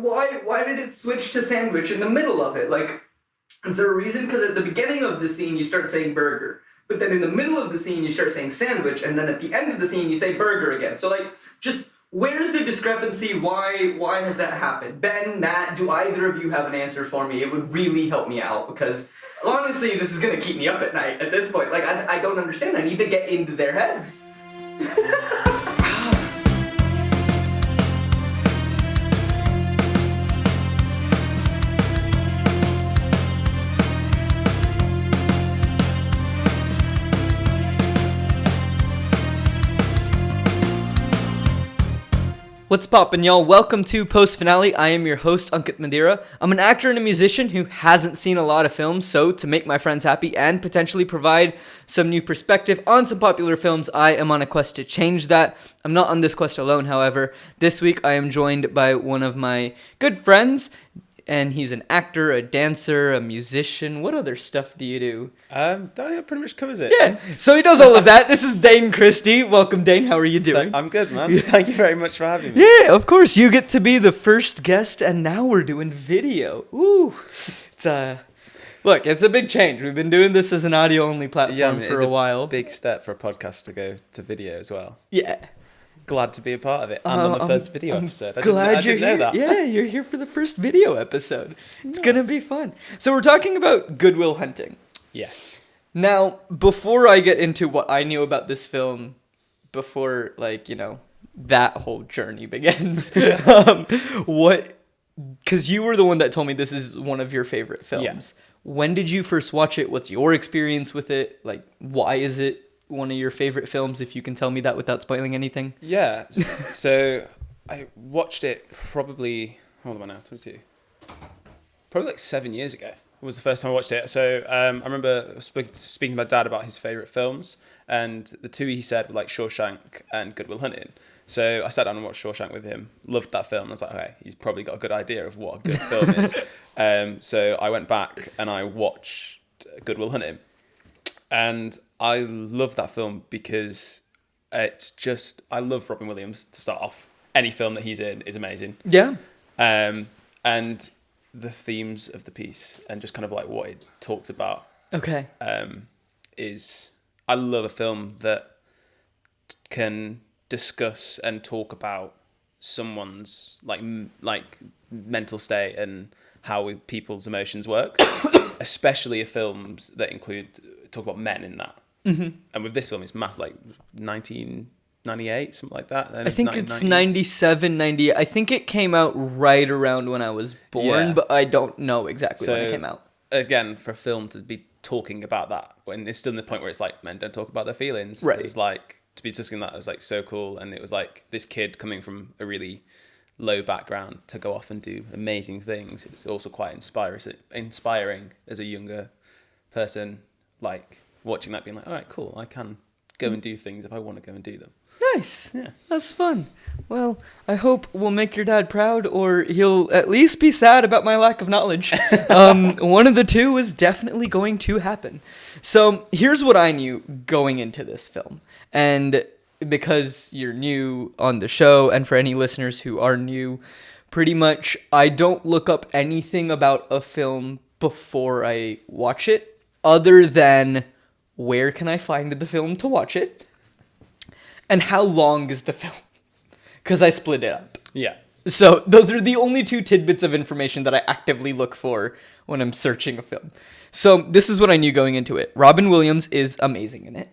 Why did it switch to sandwich in the middle of it? Like, is there a reason? Because at the beginning of the scene you start saying burger, but then in the middle of the scene you start saying sandwich, and then at the end of the scene you say burger again. So like, just where's the discrepancy? Why has that happened? Ben, Matt, do either of you have an answer for me? It would really help me out because honestly, this is gonna keep me up at night at this point. Like, I don't understand. I need to get into their heads. What's poppin', y'all? Welcome to Post Finale. I am your host, Ankit Mandira. I'm an actor and a musician who hasn't seen a lot of films, so to make my friends happy and potentially provide some new perspective on some popular films, I am on a quest to change that. I'm not on this quest alone, however. This week, I am joined by one of my good friends, and he's an actor, a dancer, a musician. What other stuff do you do? That pretty much covers it. Yeah, so he does all of that. This is Dane Christie. Welcome, Dane. How are you doing? I'm good, man. Thank you very much for having me. Yeah, of course. You get to be the first guest, and now we're doing video. Ooh, look, it's a big change. We've been doing this as an audio-only platform for a while. Big step for a podcast to go to video as well. Yeah. Glad to be a part of it. And on the first video episode. I Glad you're didn't know here. that. Yeah, you're here for the first video episode. It's gonna be fun. So we're talking about Good Will Hunting. Yes. Now, before I get into what I knew about this film, before, that whole journey begins, because you were the one that told me this is one of your favorite films. Yeah. When did you first watch it? What's your experience with it? Like, why is it one of your favorite films, if you can tell me that without spoiling anything? Yeah. So I watched it probably, how old am I now? 22. Probably like 7 years ago was the first time I watched it. So I remember speaking to my dad about his favourite films, and the two he said were like Shawshank and Good Will Hunting. So I sat down and watched Shawshank with him, loved that film. I was like, okay, he's probably got a good idea of what a good film is. So I went back and I watched Good Will Hunting. And I love that film because I love Robin Williams to start off. Any film that he's in is amazing. Yeah. And the themes of the piece and just kind of like what it talks about. Okay. I love a film that can discuss and talk about someone's like mental state and how people's emotions work, especially films that talk about men in that. Mm-hmm. And with this film, it's like 1998, something like that. I think it's 97, 98. I think it came out right around when I was born, but I don't know exactly when it came out. Again, for a film to be talking about that, when it's still in the point where it's like, men don't talk about their feelings. Right. It was like, to be discussing that was like so cool. And it was like this kid coming from a really low background to go off and do amazing things. It's also quite inspiring as a younger person, like watching that being like, all right, cool, I can go and do things if I want to go and do them. Nice. Yeah. That's fun. Well, I hope we'll make your dad proud, or he'll at least be sad about my lack of knowledge. One of the two is definitely going to happen. So here's what I knew going into this film. And because you're new on the show, and for any listeners who are new, pretty much I don't look up anything about a film before I watch it, other than where can I find the film to watch it, and how long is the film, because I split it up. Yeah. So those are the only two tidbits of information that I actively look for when I'm searching a film. So this is what I knew going into it. Robin Williams is amazing in it.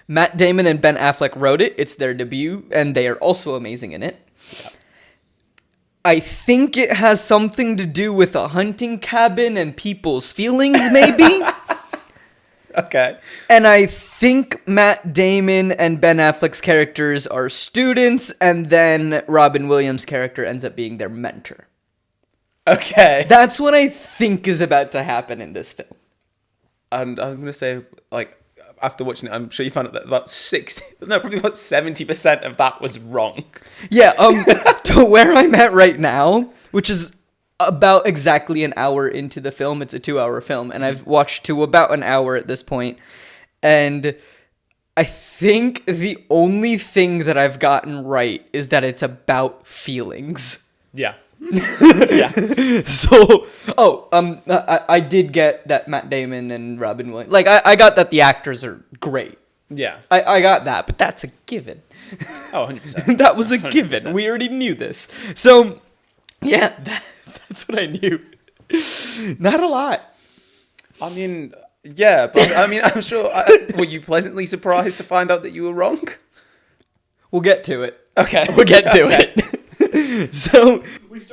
Matt Damon and Ben Affleck wrote it. It's their debut, and they are also amazing in it. Yeah. I think it has something to do with a hunting cabin and people's feelings, maybe. Okay. And I think Matt Damon and Ben Affleck's characters are students, and then Robin Williams' character ends up being their mentor. Okay. That's what I think is about to happen in this film. And I was going to say, like, after watching it, I'm sure you found out that probably about 70% of that was wrong. Yeah, to where I'm at right now, which is about exactly an hour into the film. It's a 2-hour film, and I've watched to about an hour at this point. And I think the only thing that I've gotten right is that it's about feelings. Yeah. Yeah. So, I did get that Matt Damon and Robin Williams. Like, I got that the actors are great. Yeah. I got that, but that's a given. Oh, 100%. That was a 100%. given. We already knew this. So, yeah, that's what I knew. Not a lot. I mean, yeah, but I mean, I'm sure. Were you pleasantly surprised to find out that you were wrong? We'll get to it. Okay. We'll get to it. So,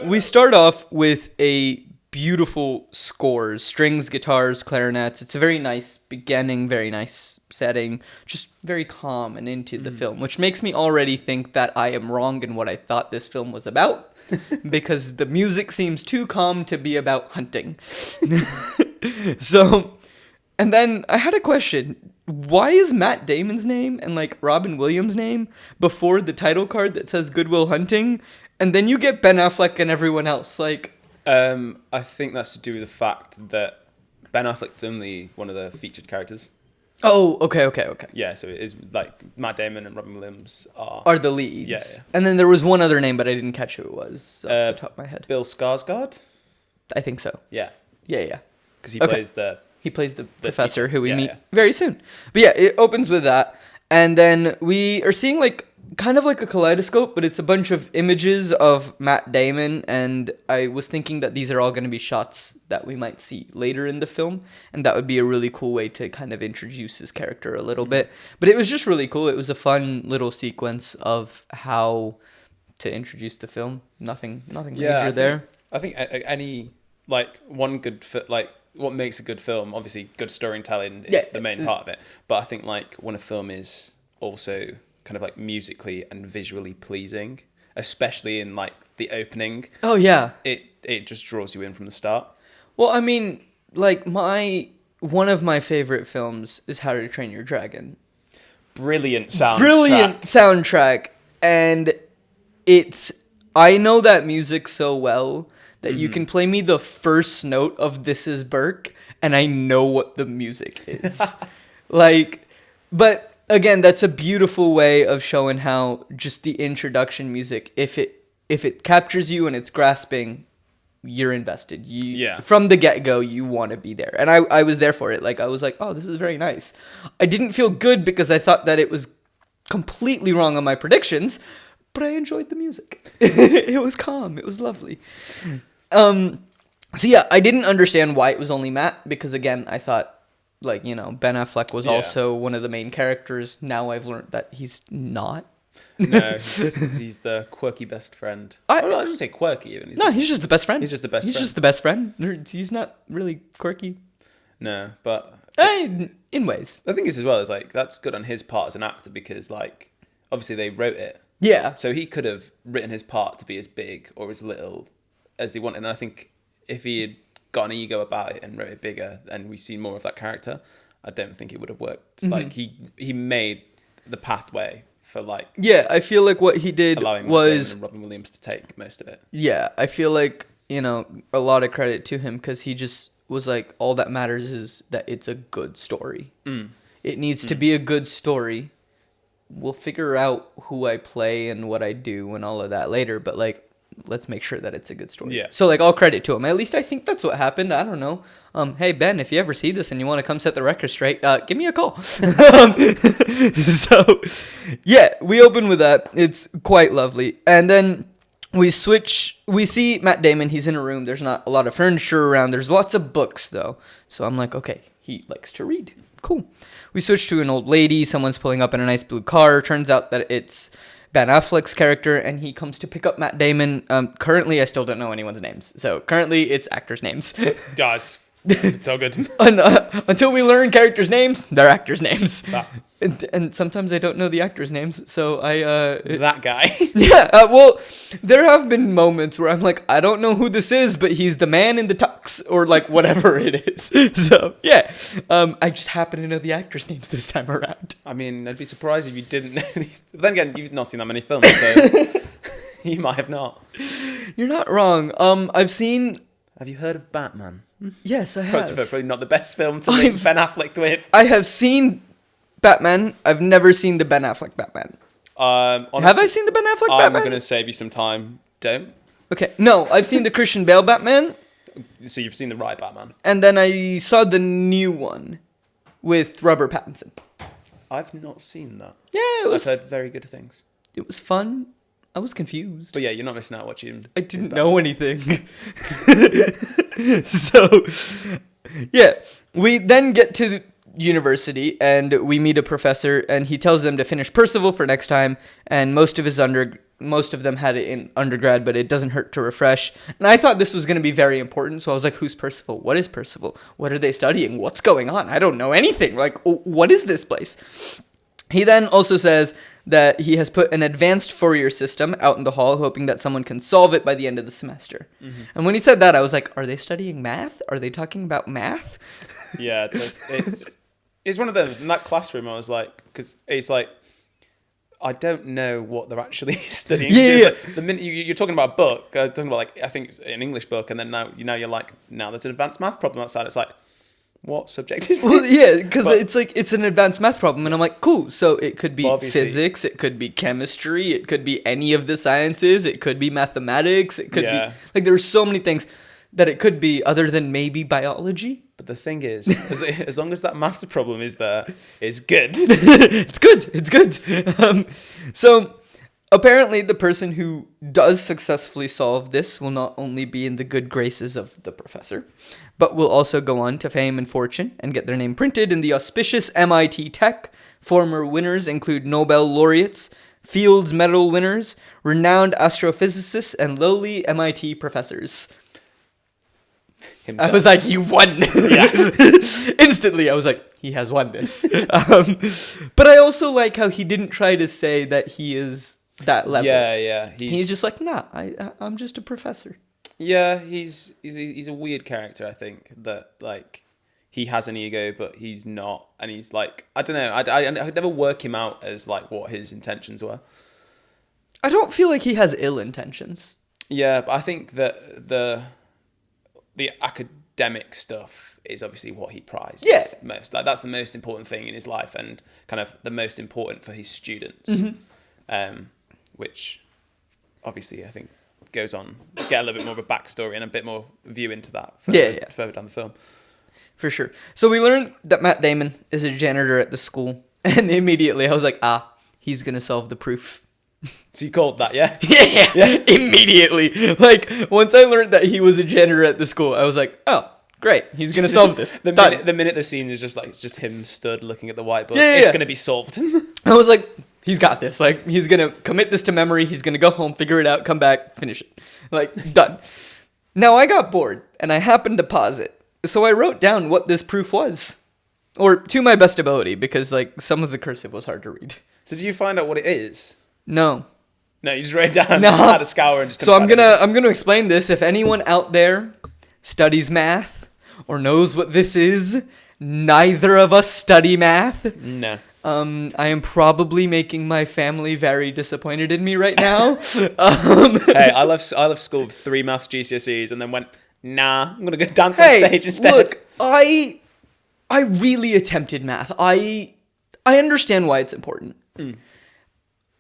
we start off with a beautiful scores, strings, guitars, clarinets. It's a very nice beginning, very nice setting, just very calm and into the film, which makes me already think that I am wrong in what I thought this film was about, because the music seems too calm to be about hunting. So, and then I had a question. Why is Matt Damon's name and like Robin Williams' name before the title card that says Good Will Hunting? And then you get Ben Affleck and everyone else. Like, I think that's to do with the fact that Ben Affleck's only one of the featured characters. oh, okay. Yeah, so it is like Matt Damon and Robin Williams Are the leads. Yeah. And then there was one other name, but I didn't catch who it was off the top of my head. Bill Skarsgård. I think so. Yeah, Yeah. because he Okay. plays the. He plays the professor teacher. who we Yeah, meet yeah. very soon. But yeah, it opens with that. And then we are seeing like kind of like a kaleidoscope, but it's a bunch of images of Matt Damon. And I was thinking that these are all going to be shots that we might see later in the film. And that would be a really cool way to kind of introduce his character a little bit. But it was just really cool. It was a fun little sequence of how to introduce the film. Nothing major there. I think any like one good like what makes a good film, obviously good storytelling is the main part of it, but I think like when a film is also kind of like musically and visually pleasing, especially in like the opening, Oh, yeah. it just draws you in from the start. Well, I mean, like one of my favorite films is How to Train Your Dragon. Brilliant soundtrack. Brilliant soundtrack, and I know that music so well that you can play me the first note of This Is Burke and I know what the music is. Like, but again, that's a beautiful way of showing how just the introduction music, if it captures you and it's grasping, you're invested. From the get-go, you want to be there. And I was there for it. Like, I was like, oh, this is very nice. I didn't feel good because I thought that it was completely wrong on my predictions, but I enjoyed the music. It was calm. It was lovely. So yeah, I didn't understand why it was only Matt, because again, I thought, like, you know, Ben Affleck was also one of the main characters. Now I've learned that he's not. No, he's the quirky best friend. I shouldn't say quirky even. He's just the best friend. He's just the best friend. He's just the best friend. He's not really quirky. No, but in ways. the thing is as well is like that's good on his part as an actor because like obviously they wrote it. Yeah. So he could have written his part to be as big or as little as they wanted. And I think if he had got an ego about it and wrote it bigger and we see more of that character, I don't think it would have worked. Mm-hmm. Like he made the pathway for like I feel like what he did allowing was Robin Williams to take most of it. Yeah, I feel like, you know, a lot of credit to him because he just was like, all that matters is that it's a good story. It needs to be a good story. We'll figure out who I play and what I do and all of that later, but like, let's make sure that it's a good story. Yeah. So like, all credit to him. At least I think that's what happened. I don't know. Hey Ben, if you ever see this and you want to come set the record straight, give me a call. So yeah, we open with that. It's quite lovely. And then we see Matt Damon. He's in a room. There's not a lot of furniture around. There's lots of books though. So I'm like, okay, he likes to read. Cool. We switch to an old lady. Someone's pulling up in a nice blue car. Turns out that it's Ben Affleck's character, and he comes to pick up Matt Damon. Currently, I still don't know anyone's names. So currently, it's actors' names. Yeah, it's so good. Until we learn characters' names, they're actors' names. Ah. And sometimes I don't know the actors' names, so that guy. Yeah, well, there have been moments where I'm like, I don't know who this is, but he's the man in the tux, or like whatever it is. So, yeah, I just happen to know the actors' names this time around. I mean, I'd be surprised if you didn't know these. But then again, you've not seen that many films, so you might have not. You're not wrong. I've seen... Have you heard of Batman? Yes, I have. Probably not the best film to make Ben Affleck with. I have seen Batman. I've never seen the Ben Affleck Batman. Honestly, Have I seen the Ben Affleck I'm Batman? going to save you some time. Don't. Okay, no, I've seen the Christian Bale Batman, So you've seen the right Batman. and then I saw the new one with Robert Pattinson. I've not seen that. Yeah, I've heard very good things. it was fun. I was confused. But yeah, you're not missing out watching. I didn't know anything. So, yeah, we then get to university and we meet a professor, and he tells them to finish Percival for next time. And most of them had it in undergrad, but it doesn't hurt to refresh. And I thought this was going to be very important, so I was like, "Who's Percival? What is Percival? What are they studying? What's going on? I don't know anything. Like, what is this place?" He then also says that he has put an advanced Fourier system out in the hall, hoping that someone can solve it by the end of the semester. Mm-hmm. And when he said that, I was like, are they studying math? Are they talking about math? Yeah, it's one of them. In that classroom, I was like, because it's like, I don't know what they're actually studying. Yeah, It's yeah. like, the minute you're talking about a book, talking about like, I think it's an English book, and then now you're like, now there's an advanced math problem outside. It's like, what subject is this? Well, yeah, because But- it's like, it's an advanced math problem. And I'm like, cool. So it could be Well, obviously- physics. It could be chemistry. It could be any of the sciences. It could be mathematics. It could Yeah. be, like, there's so many things that it could be other than maybe biology. But the thing is, as long as that maths problem is there, it's good. It's good. It's good. So apparently the person who does successfully solve this will not only be in the good graces of the professor, but will also go on to fame and fortune and get their name printed in the auspicious MIT Tech. Former winners include Nobel laureates, Fields Medal winners, renowned astrophysicists, and lowly MIT professors. Himself. I was like, you won. Yeah. Instantly, I was like, he has won this. But I also like how he didn't try to say that he is that level. Yeah. He's just like, nah, I'm just a professor. Yeah, he's a weird character. I think that like he has an ego, but he's not, and he's like, I don't know. I could never work him out as like what his intentions were. I don't feel like he has ill intentions. Yeah, but I think that the academic stuff is obviously what he prizes most. Like that's the most important thing in his life, and kind of the most important for his students. Which obviously I think goes on get a little bit more of a backstory and a bit more view into that further down the film. For sure. So we learned that Matt Damon is a janitor at the school, and immediately I was like, he's gonna solve the proof. So you called that, yeah? Yeah, immediately. Like, once I learned that he was a janitor at the school, I was like, oh, great, he's going to solve this. The Done. minute the scene is just like, it's just him stood looking at the whiteboard, Yeah. it's going to be solved. I was like, he's got this. Like, he's going to commit this to memory. He's going to go home, figure it out, come back, finish it. Like, done. Now, I got bored, and I happened to pause it. So I wrote down what this proof was. Or to my best ability, because, like, some of the cursive was hard to read. So do you find out what it is? No. No, you just wrote it down, No. had a scour and just... So I'm gonna explain this. If anyone out there studies math or knows what this is, neither of us study math. No. I am probably making my family very disappointed in me right now. Hey, I left school with 3 maths GCSEs and then went, nah, I'm gonna go dance on stage instead. Look, I really attempted math. I understand why it's important.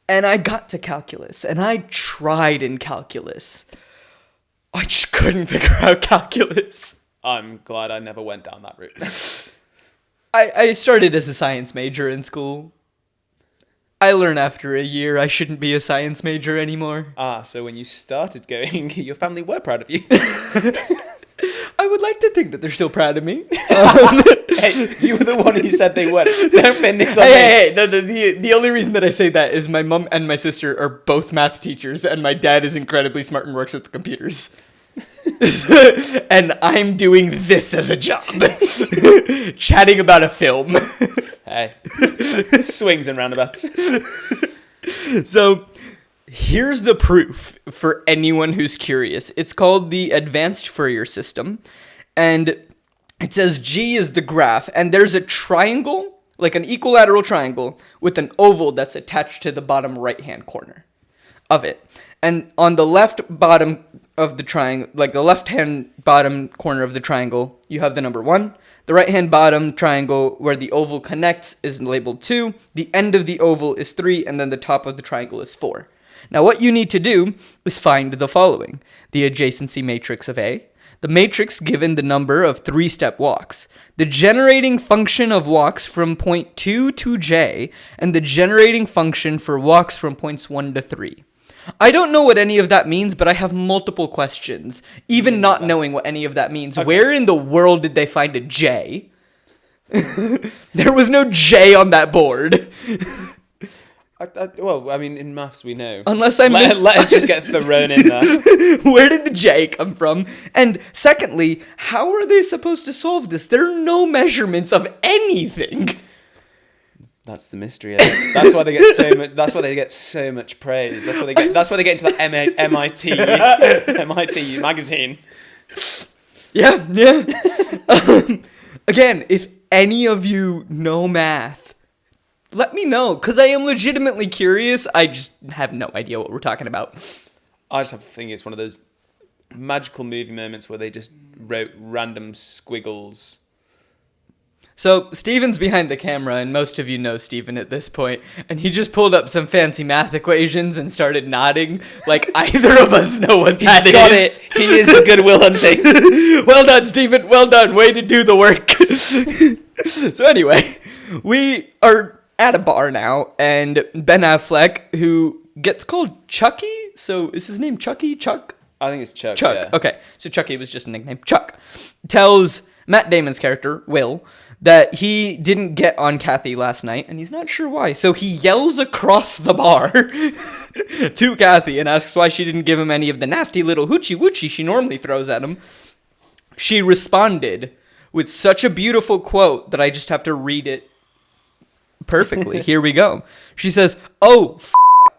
And I got to calculus, and I tried in calculus. I just couldn't figure out calculus. I'm glad I never went down that route. I started as a science major in school. I learned after a year I shouldn't be a science major anymore. So when you started going, your family were proud of you. I would like to think that they're still proud of me. Hey, you were the one who said they weren't. Don't pin this on me. Hey, no, the only reason that I say that is my mom and my sister are both math teachers, and my dad is incredibly smart and works with the computers. And I'm doing this as a job. Chatting about a film. Hey, swings and roundabouts. So, here's the proof for anyone who's curious. It's called the Advanced Fourier System, and it says G is the graph, and there's a triangle, like an equilateral triangle, with an oval that's attached to the bottom right-hand corner of it. And on the left bottom of the triangle, like the left-hand bottom corner of the triangle, you have the number 1. The right-hand bottom triangle where the oval connects is labeled 2. The end of the oval is 3, and then the top of the triangle is 4. Now, what you need to do is find the following: the adjacency matrix of A, the matrix given the number of 3-step walks, the generating function of walks from point 2 to J, and the generating function for walks from points 1 to 3. I don't know what any of that means, but I have multiple questions, even not knowing what any of that means. Okay. Where in the world did they find a J? There was no J on that board. Well, I mean, in maths we know. Unless I let us just get thrown in there. Where did the J come from? And secondly, how are they supposed to solve this? There are no measurements of anything. That's the mystery. That's why they get so much. That's why they get so much praise. That's why they get. That's why they get into the MIT magazine. Yeah. Again, if any of you know math, let me know, because I am legitimately curious. I just have no idea what we're talking about. I just have a thing. It's one of those magical movie moments where they just wrote random squiggles. So Steven's behind the camera, and most of you know Steven at this point, and he just pulled up some fancy math equations and started nodding like either of us know what that is. Got it. He is the Good Will Hunting. Well done, Steven. Well done. Way to do the work. So anyway, we are at a bar now, and Ben Affleck, who gets called Chucky, so is his name Chucky? Chuck? I think it's Chuck. Chuck. Yeah. Okay, so Chucky was just a nickname. Chuck tells Matt Damon's character, Will, that he didn't get on Kathy last night, and he's not sure why. So he yells across the bar to Kathy and asks why she didn't give him any of the nasty little hoochie woochie she normally throws at him. She responded with such a beautiful quote that I just have to read it perfectly. Here we go. She says, "Oh,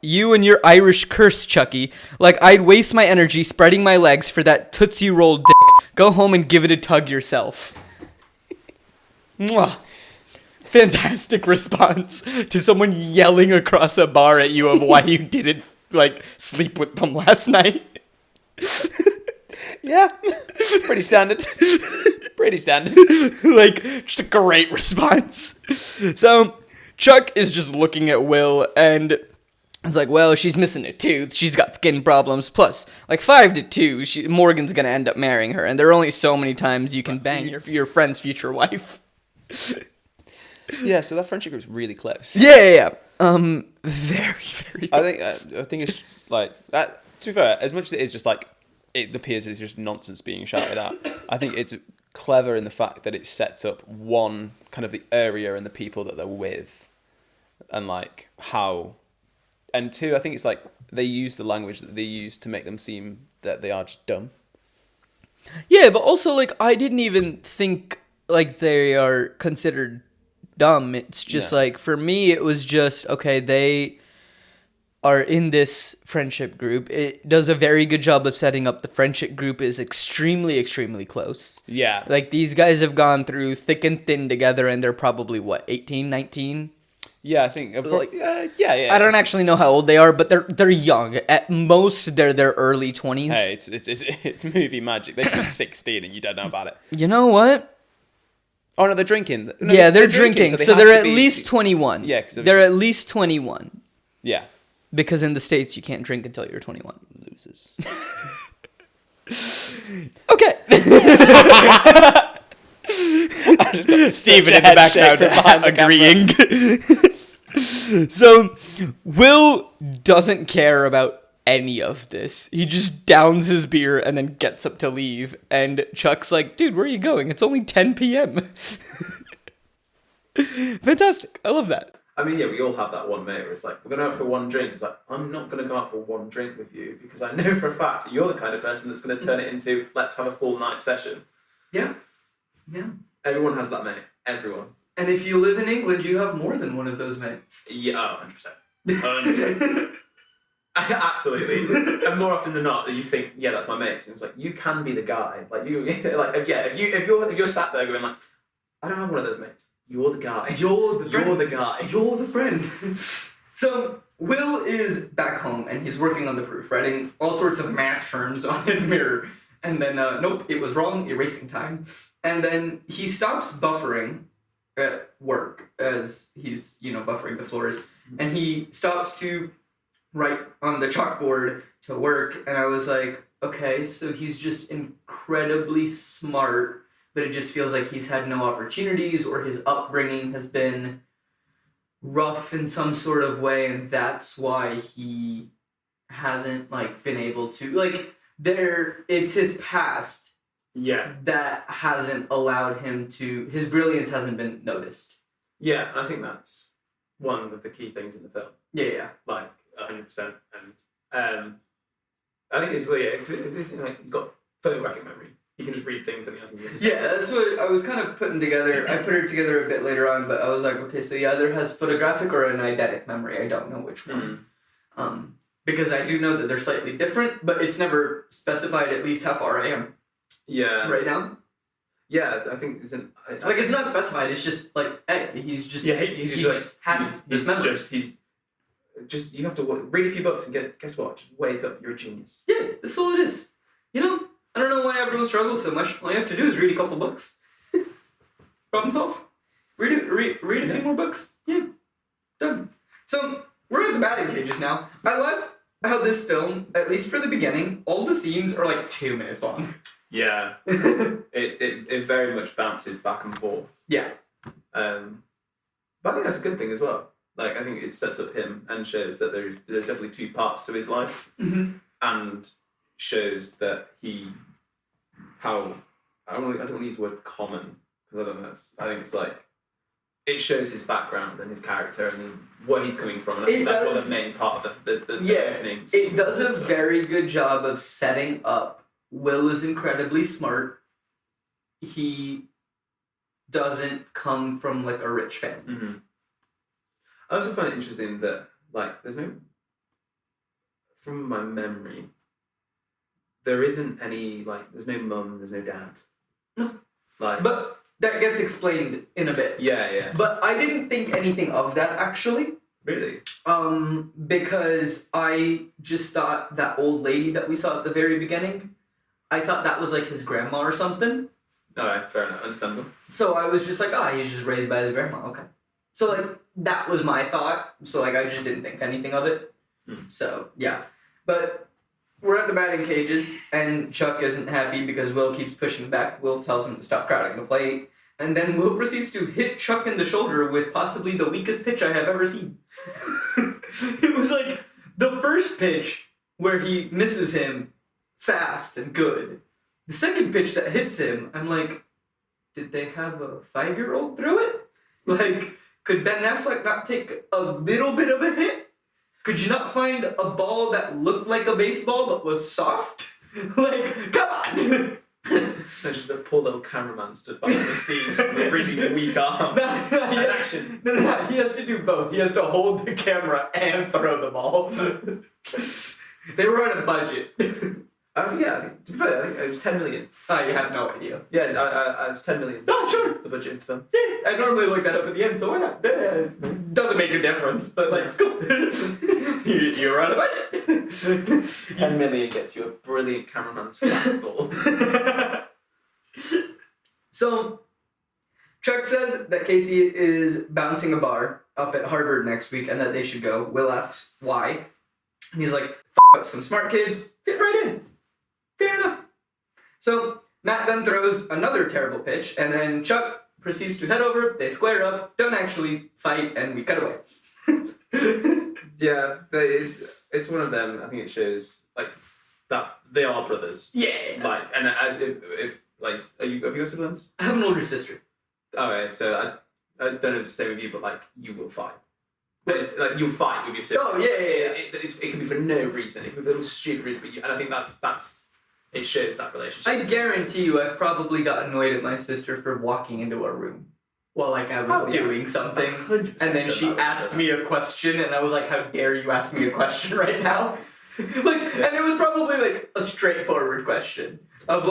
you and your Irish curse, Chucky. Like, I'd waste my energy spreading my legs for that Tootsie Roll dick. Go home and give it a tug yourself." Mwah. Fantastic response to someone yelling across a bar at you of why you didn't, sleep with them last night. Yeah. Pretty standard. Just a great response. So, Chuck is just looking at Will and it's like, well, she's missing a tooth. She's got skin problems. Plus, 5 to 2, Morgan's going to end up marrying her. And there are only so many times you can bang your friend's future wife. Yeah, so that friendship group's really close. Yeah. Very, very close. I think it's to be fair, as much as it is just it appears it's just nonsense being shouted at, I think it's clever in the fact that it sets up one kind of the area and the people that they're with, and how, and two, I think it's they use the language that they use to make them seem that they are just dumb. Yeah, but also I didn't even think they are considered dumb. It's just for me it was just okay, they are in this friendship group. It does a very good job of setting up the friendship group is extremely, extremely close. Yeah. These guys have gone through thick and thin together, and they're probably, 18, 19? Yeah, I think, yeah. I don't actually know how old they are, but they're young. At most, they're their early 20s. Hey, it's movie magic. They're just 16 and you don't know about it. You know what? Oh, no, they're drinking. No, yeah, they're drinking. So they're at least 21. Yeah. They're at least 21. Yeah. Because in the States, you can't drink until you're 21. Losers. Okay. Steven in the background agreeing. So, Will doesn't care about any of this. He just downs his beer and then gets up to leave. And Chuck's like, dude, where are you going? It's only 10 p.m. Fantastic. I love that. I mean, yeah, we all have that one mate where it's we're going out for one drink. It's I'm not going to go out for one drink with you because I know for a fact you're the kind of person that's going to turn it into, let's have a full night session. Yeah. Everyone has that mate. Everyone. And if you live in England, you have more than one of those mates. Yeah, 100%. 100%. Absolutely. And more often than not, you think, yeah, that's my mate. And it's you can be the guy. If you're sat there going I don't have one of those mates. You're the guy. You're the guy. You're the friend. So, Will is back home, and he's working on the proof, writing all sorts of math terms on his mirror. And then, nope, it was wrong, erasing time. And then he stops buffering at work as he's, buffering the floors. And he stops to write on the chalkboard to work, and I was like, okay, so he's just incredibly smart, but it just feels like he's had no opportunities, or his upbringing has been rough in some sort of way, and that's why he hasn't like been able to it's his past Yeah. that hasn't allowed him to, his brilliance hasn't been noticed. Yeah, I think that's one of the key things in the film. Yeah. Like 100%. And I think it's really, it's like he's got photographic memory. He can just read things and I think Yeah, that's what I was kind of putting together. I put it together a bit later on, but I was like, okay, so he either has photographic or an eidetic memory. I don't know which one. Because I do know that they're slightly different, but it's never specified at least how far I am Yeah. right now. Yeah, I think it's It's not specified. It's just like, hey, he's just he's just has this memory. He's just you have to read a few books and guess what? Just wake up. You're a genius. Yeah, that's all it is. You know, I don't know why everyone struggles so much. All you have to do is read a couple books. Problem solved. Read a few more books. Yeah, done. So we're at the batting cages now. I love how this film, at least for the beginning, all the scenes are like 2 minutes long. Yeah. it very much bounces back and forth. Yeah. But I think that's a good thing as well. Like I think it sets up him and shows that there's definitely two parts to his life, and shows that I don't want to use the word common because I don't know. I think it's like it shows his background and his character and where he's coming from. And I think that's what the main part of the opening. It does a very good job of setting up. Will is incredibly smart. He doesn't come from like a rich family. I also find it interesting that there's no, from my memory, there isn't any there's no mum, there's no dad. No. But that gets explained in a bit. Yeah. But I didn't think anything of that actually. Really? Because I just thought that old lady that we saw at the very beginning, I thought that was like his grandma or something. Alright, fair enough, understandable. So I was just like, he's just raised by his grandma, okay. So that was my thought. So I just didn't think anything of it. So yeah. But we're at the batting cages and Chuck isn't happy because Will keeps pushing back. Will tells him to stop crowding the plate. And then Will proceeds to hit Chuck in the shoulder with possibly the weakest pitch I have ever seen. It was like the first pitch where he misses him fast and good. The second pitch that hits him, I'm like, did they have a 5-year-old throw it? Could Ben Affleck not take a little bit of a hit? Could you not find a ball that looked like a baseball but was soft? Come on! There's just a poor little cameraman stood behind the scenes reading a weak arm. Action. No, he has to do both. He has to hold the camera and throw the ball. They were on a budget. Yeah, to be fair, I think it was 10 million. Oh, you have no idea. Yeah, I was 10 million. Oh, sure. The budget of the film. Yeah, I normally look that up at the end, so why not? Doesn't make a difference, but cool. You're on a budget. 10 million gets you a brilliant cameraman's fastball. So, Chuck says that Casey is bouncing a bar up at Harvard next week and that they should go. Will asks why. And he's like, up some smart kids, fit right in. Fair enough. So Matt then throws another terrible pitch, and then Chuck proceeds to head over, they square up, don't actually fight, and we cut away. Yeah, it's one of them. I think it shows that they are brothers. Yeah. And as if have you got siblings? I have an older sister. Okay, so I don't know if it's the same with you, but you will fight. But it's, you'll fight with your siblings. Oh yeah. It can be for no reason. It can be for a stupid reason, and I think that's it shows that relationship. I guarantee you, I've probably got annoyed at my sister for walking into a room while I was doing something, 100% and then she asked me a question, and I was like, "How dare you ask me a question right now?" And it was probably a straightforward question of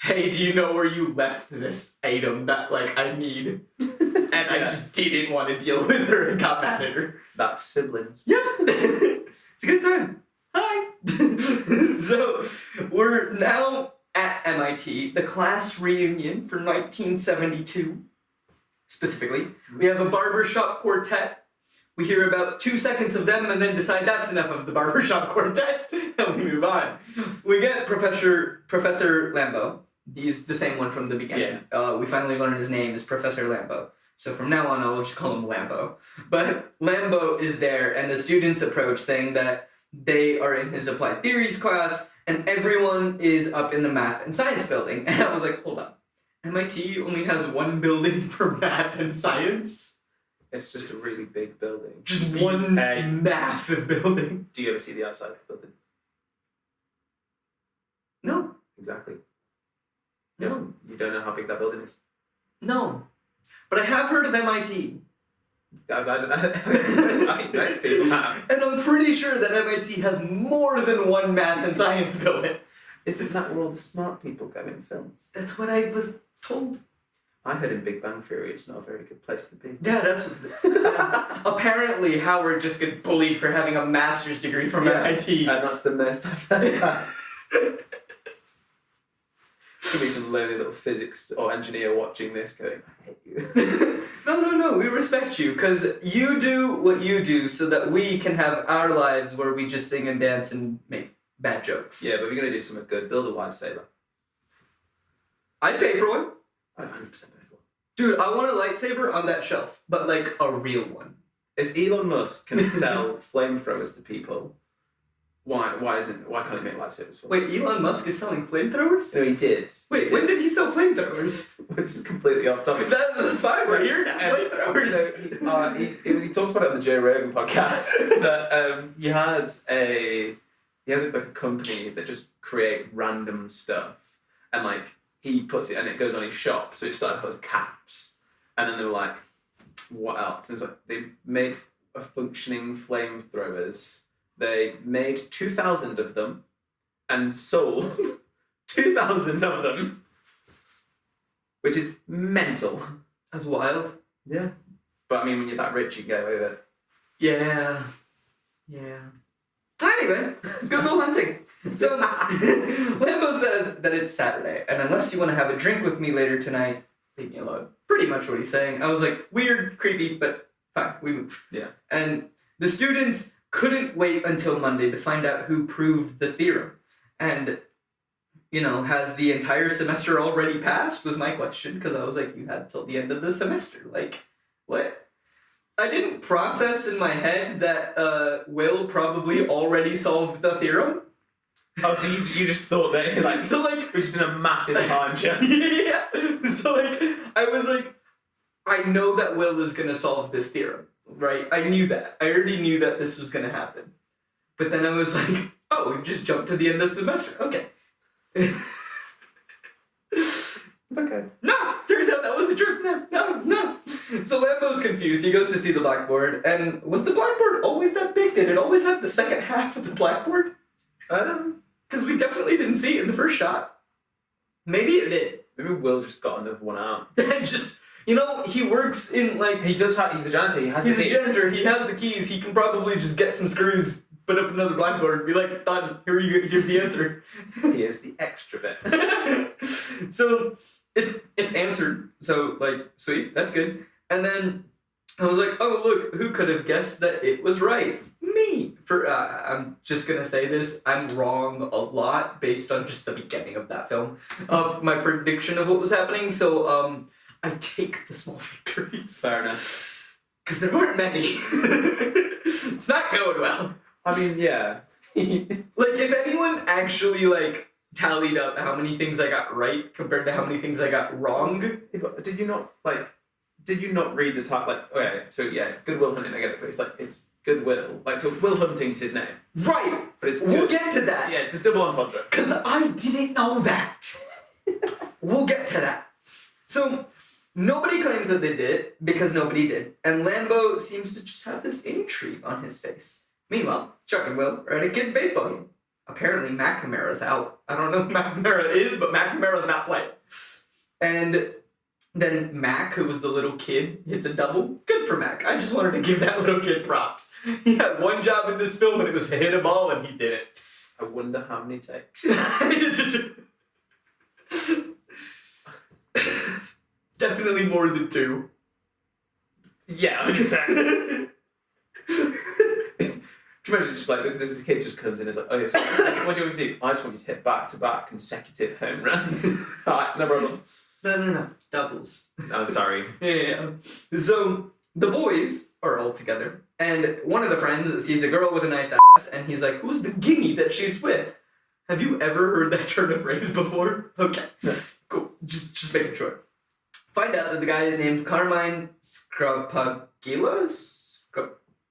"Hey, do you know where you left this item that I need?" And I just didn't want to deal with her and got mad at her. That's siblings. Yeah, it's a good time. Hi. So we're now at MIT, the class reunion for 1972. Specifically, we have a barbershop quartet. We hear about 2 seconds of them and then decide that's enough of the barbershop quartet and we move on. We get Professor Lambo. He's the same one from the beginning. We finally learned his name is Professor Lambo. So from now on, I'll just call him Lambo. But Lambo is there, and the students approach saying that they are in his applied theories class, and everyone is up in the math and science building. And I was like, hold on. MIT only has one building for math and science? It's just a really big building. Just one massive building. Do you ever see the outside of the building? No. Exactly. No. You don't know how big that building is. No. But I have heard of MIT. Most people have. And I'm pretty sure that MIT has more than one math and science building. Isn't that where all the smart people go in films? That's what I was told. I heard in Big Bang Theory it's not a very good place to be. Yeah, that's... apparently Howard just gets bullied for having a master's degree from MIT. And that's the most I've heard. Could be some lonely little physics or engineer watching this going, I hate you. No, we respect you, because you do what you do so that we can have our lives where we just sing and dance and make bad jokes. Yeah, but we're going to do something good. Build a lightsaber. I'd pay for one. I'd 100% pay for one. Dude, I want a lightsaber on that shelf, but like a real one. If Elon Musk can sell flamethrowers to people, why can't he make lightsabers for us? Wait, Elon Musk is selling flamethrowers? So he did. Wait, when did he sell flamethrowers? This is completely off topic. That is fine, we're here now. Flamethrowers. So he talks about it on the Joe Rogan podcast that he has like a company that just create random stuff, and like he puts it and it goes on his shop. So it started with caps, and then they were like, what else? And it's like they made a functioning flamethrowers. They made 2,000 of them and sold 2,000 of them, which is mental. That's wild. Yeah. But I mean, when you're that rich, you get away with it. Yeah. Anyway, Good Will Hunting. So, Lambo says that it's Saturday, and unless you want to have a drink with me later tonight, leave me alone. Pretty much what he's saying. I was like, weird, creepy, but fine, we move. Yeah. And the students couldn't wait until Monday to find out who proved the theorem. And, has the entire semester already passed was my question, because I was like, you had till the end of the semester. Like, what? I didn't process in my head that Will probably already solved the theorem. Oh, so you just thought that, we're just in a massive time jump. Yeah. So, I was like, I know that Will is going to solve this theorem, right? I knew that. I already knew that this was going to happen. But then I was like, oh, we've just jumped to the end of the semester. Okay. Okay. No! Turns out that was a trick. No. So Lambo's confused. He goes to see the blackboard. And was the blackboard always that big? Did it always have the second half of the blackboard? Because we definitely didn't see it in the first shot. Maybe it did. Maybe Will just got another one out. Just, he works in, he's a janitor, he's a janitor, he has the keys, he can probably just get some screws, put up another blackboard, and be like, done, here's the answer. Here's the extra bit. So, it's answered, so, sweet, that's good. And then, I was like, oh, look, who could have guessed that it was right? Me! I'm just gonna say this, I'm wrong a lot based on just the beginning of that film, of my prediction of what was happening, so, I take the small victories. Fair enough. Because there weren't many. It's not going well. I mean, yeah. If anyone actually, tallied up how many things I got right compared to how many things I got wrong. Did you not read the title? Okay, so yeah, Good Will Hunting, I get it, but it's Goodwill. So Will Hunting's his name. Right! But it's We'll get to that. Yeah, it's a double entendre. Because I didn't know that. We'll get to that. So, nobody claims that they did it, because nobody did. And Lambo seems to just have this intrigue on his face. Meanwhile, Chuck and Will are at a kid's baseball game. Apparently, McNamara's out. I don't know who McNamara is, but McNamara's not playing. And then Mac, who was the little kid, hits a double. Good for Mac. I just wanted to give that little kid props. He had one job in this film, and it was to hit a ball, and he did it. I wonder how many takes. Definitely more than 2. Yeah, 100%. Can you imagine just like this kid just comes in and is like, oh yes, what do you want me to do? I just want you to hit back-to-back consecutive home runs. Alright, no problem. No. Doubles. I'm sorry. Yeah. So the boys are all together, and one of the friends sees a girl with a nice ass, and he's like, "Who's the guinea that she's with?" Have you ever heard that turn of phrase before? Okay, cool. Just making sure. Find out that the guy is named Carmine Scrapagila.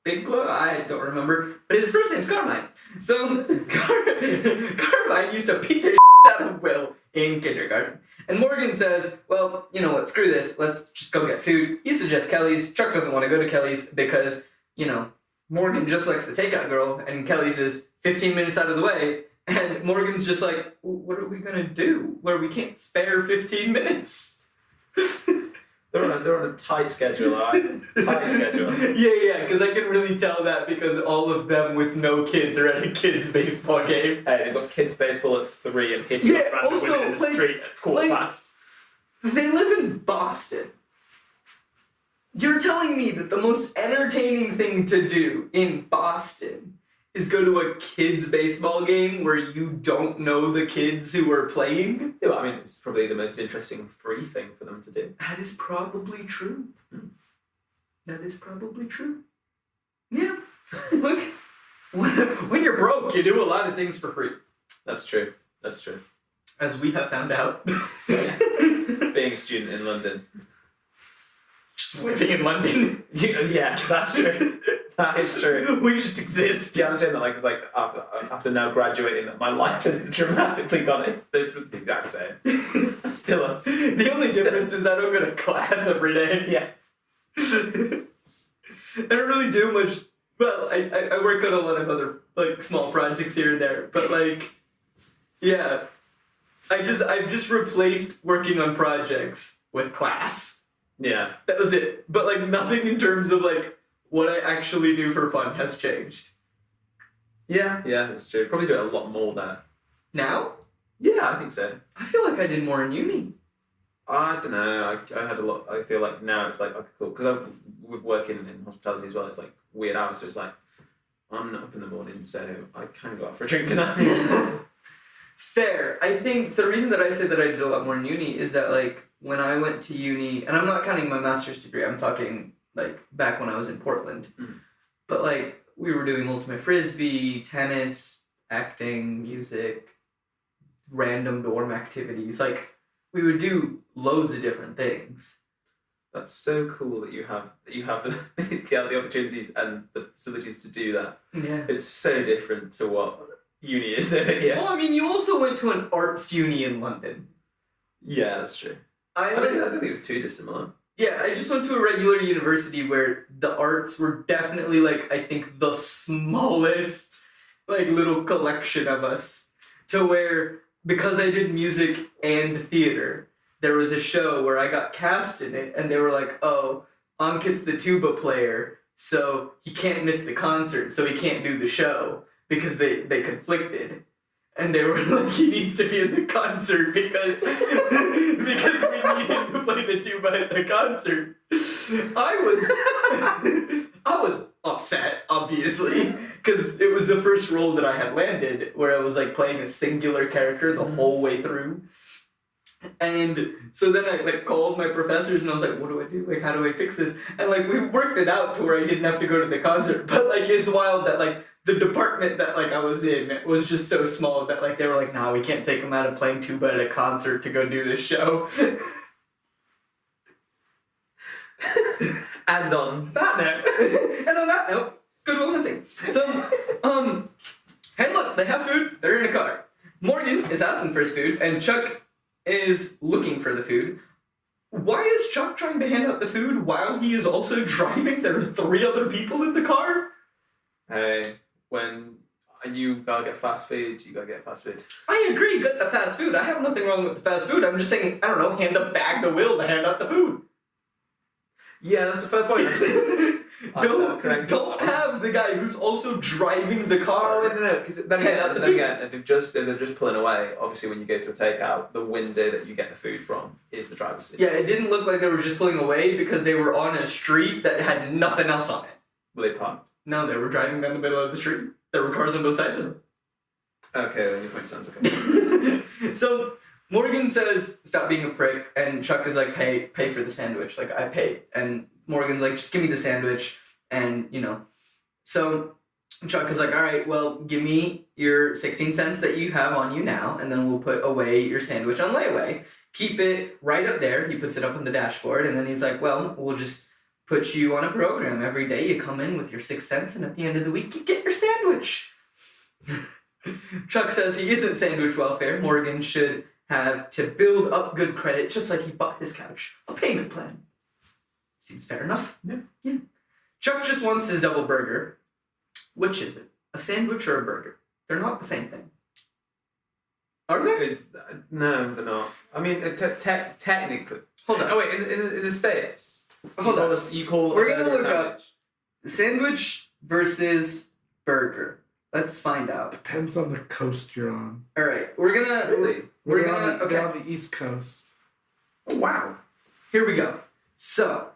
I don't remember, but his first name's Carmine. So Carmine used to beat the out of Will in kindergarten. And Morgan says, well, you know what, screw this, let's just go get food. He suggests Kelly's. Chuck doesn't want to go to Kelly's because, you know, Morgan just likes the takeout girl, and Kelly's is 15 minutes out of the way, and Morgan's just like, what are we gonna do where we can't spare 15 minutes? They're on a tight schedule, alright? Tight schedule. Yeah, because I can really tell that because all of them with no kids are at a kids' baseball game. Hey, they've got kids' baseball at 3 and hitting Yeah, a random also, women in the like- street at quarter like- past. They live in Boston. You're telling me that the most entertaining thing to do in Boston is go to a kids' baseball game where you don't know the kids who are playing? Yeah, well, I mean, it's probably the most interesting free thing for them to do. That is probably true. That is probably true. Yeah. Look, when you're broke, you do a lot of things for free. That's true. That's true. As we have found out. Being a student in London. Just living in London. Yeah, that's true. That is true. We just exist. Yeah, I'm saying that like, after now graduating, that my life has dramatically gone. It's the exact same. Still us. The only difference is I don't go to class every day. Yeah. I don't really do much. Well, I work on a lot of other like small projects here and there, but like, yeah, I've just replaced working on projects with class. Yeah. That was it. But like nothing in terms of like what I actually do for fun has changed. Yeah, that's true. Probably do it a lot more there. Now, Yeah, I think so. I feel like I did more in uni. I don't know. I had a lot. I feel like now it's like, okay, cool. Because with working in hospitality as well, it's like weird hours. So it's like, I'm not up in the morning, so I can go out for a drink tonight. Fair. I think the reason that I say that I did a lot more in uni is that like when I went to uni, and I'm not counting my master's degree, I'm talking like back when I was in Portland. But like we were doing ultimate frisbee, tennis, acting, music, random dorm activities. Like we would do loads of different things. That's so cool that you have the the opportunities and the facilities to do that. Yeah. It's so different to what uni is over here. Well, I mean, you also went to an arts uni in London. Yeah, that's true. I I don't think it was too dissimilar. Yeah, I just went to a regular university where the arts were definitely, like, I think the smallest, like, little collection of us. To where, because I did music and theater, there was a show where I got cast in it, and they were like, oh, Ankit's the tuba player, so he can't miss the concert, so he can't do the show, because they conflicted. And they were like, he needs to be in the concert because we need him to play the tuba at the concert. I was upset, obviously, because it was the first role that I had landed where I was like playing a singular character the whole way through. And so then I like called my professors and I was like, what do I do? Like, how do I fix this? And like we worked it out to where I didn't have to go to the concert. But like it's wild that like the department that like I was in was just so small that like they were like, nah, we can't take him out of playing tuba at a concert to go do this show. And on that note, And on that note, Good Will Hunting. So, hey look, they have food, they're in a car. Morgan is asking for his food, and Chuck is looking for the food. Why is Chuck trying to hand out the food while he is also driving? There are 3 other people in the car? hey, when you gotta get fast food, you gotta get fast food. I agree, get the fast food. I have nothing wrong with the fast food. I'm just saying, I don't know, hand a bag to Will to hand out the food. Yeah, that's a fair point, actually. Don't have the guy who's also driving the car. Oh, no, because then again, if they're just pulling away, obviously when you go to a takeout, the window that you get the food from is the driver's seat. Yeah, it didn't look like they were just pulling away because they were on a street that had nothing else on it. Well, they parked No, they were driving down the middle of the street. There were cars on both sides of them. Okay, then your point sounds okay. So Morgan says, "Stop being a prick," and Chuck is like, "Pay for the sandwich. Like, I paid." And Morgan's like, "Just give me the sandwich," and so Chuck is like, "All right, well, give me your 16 cents that you have on you now, and then we'll put away your sandwich on layaway. Keep it right up there." He puts it up on the dashboard, and then he's like, "Well, we'll just put you on a program. Every day you come in with your 6 cents, and at the end of the week you get your sandwich." Chuck says he isn't sandwich welfare. Morgan should have to build up good credit, just like he bought his couch. A payment plan. Seems fair enough. Yeah. Chuck just wants his double burger. Which is it? A sandwich or a burger? They're not the same thing. Are they? No, they're not. I mean, technically. Hold on. Oh wait, in the States. Hold on. You call We're a gonna burger a look up sandwich. sandwich versus burger. Let's find out. Depends on the coast you're on. All right, we're gonna. Really? We're They're gonna. they're Okay. on the East Coast. Oh, wow. Here we go. So,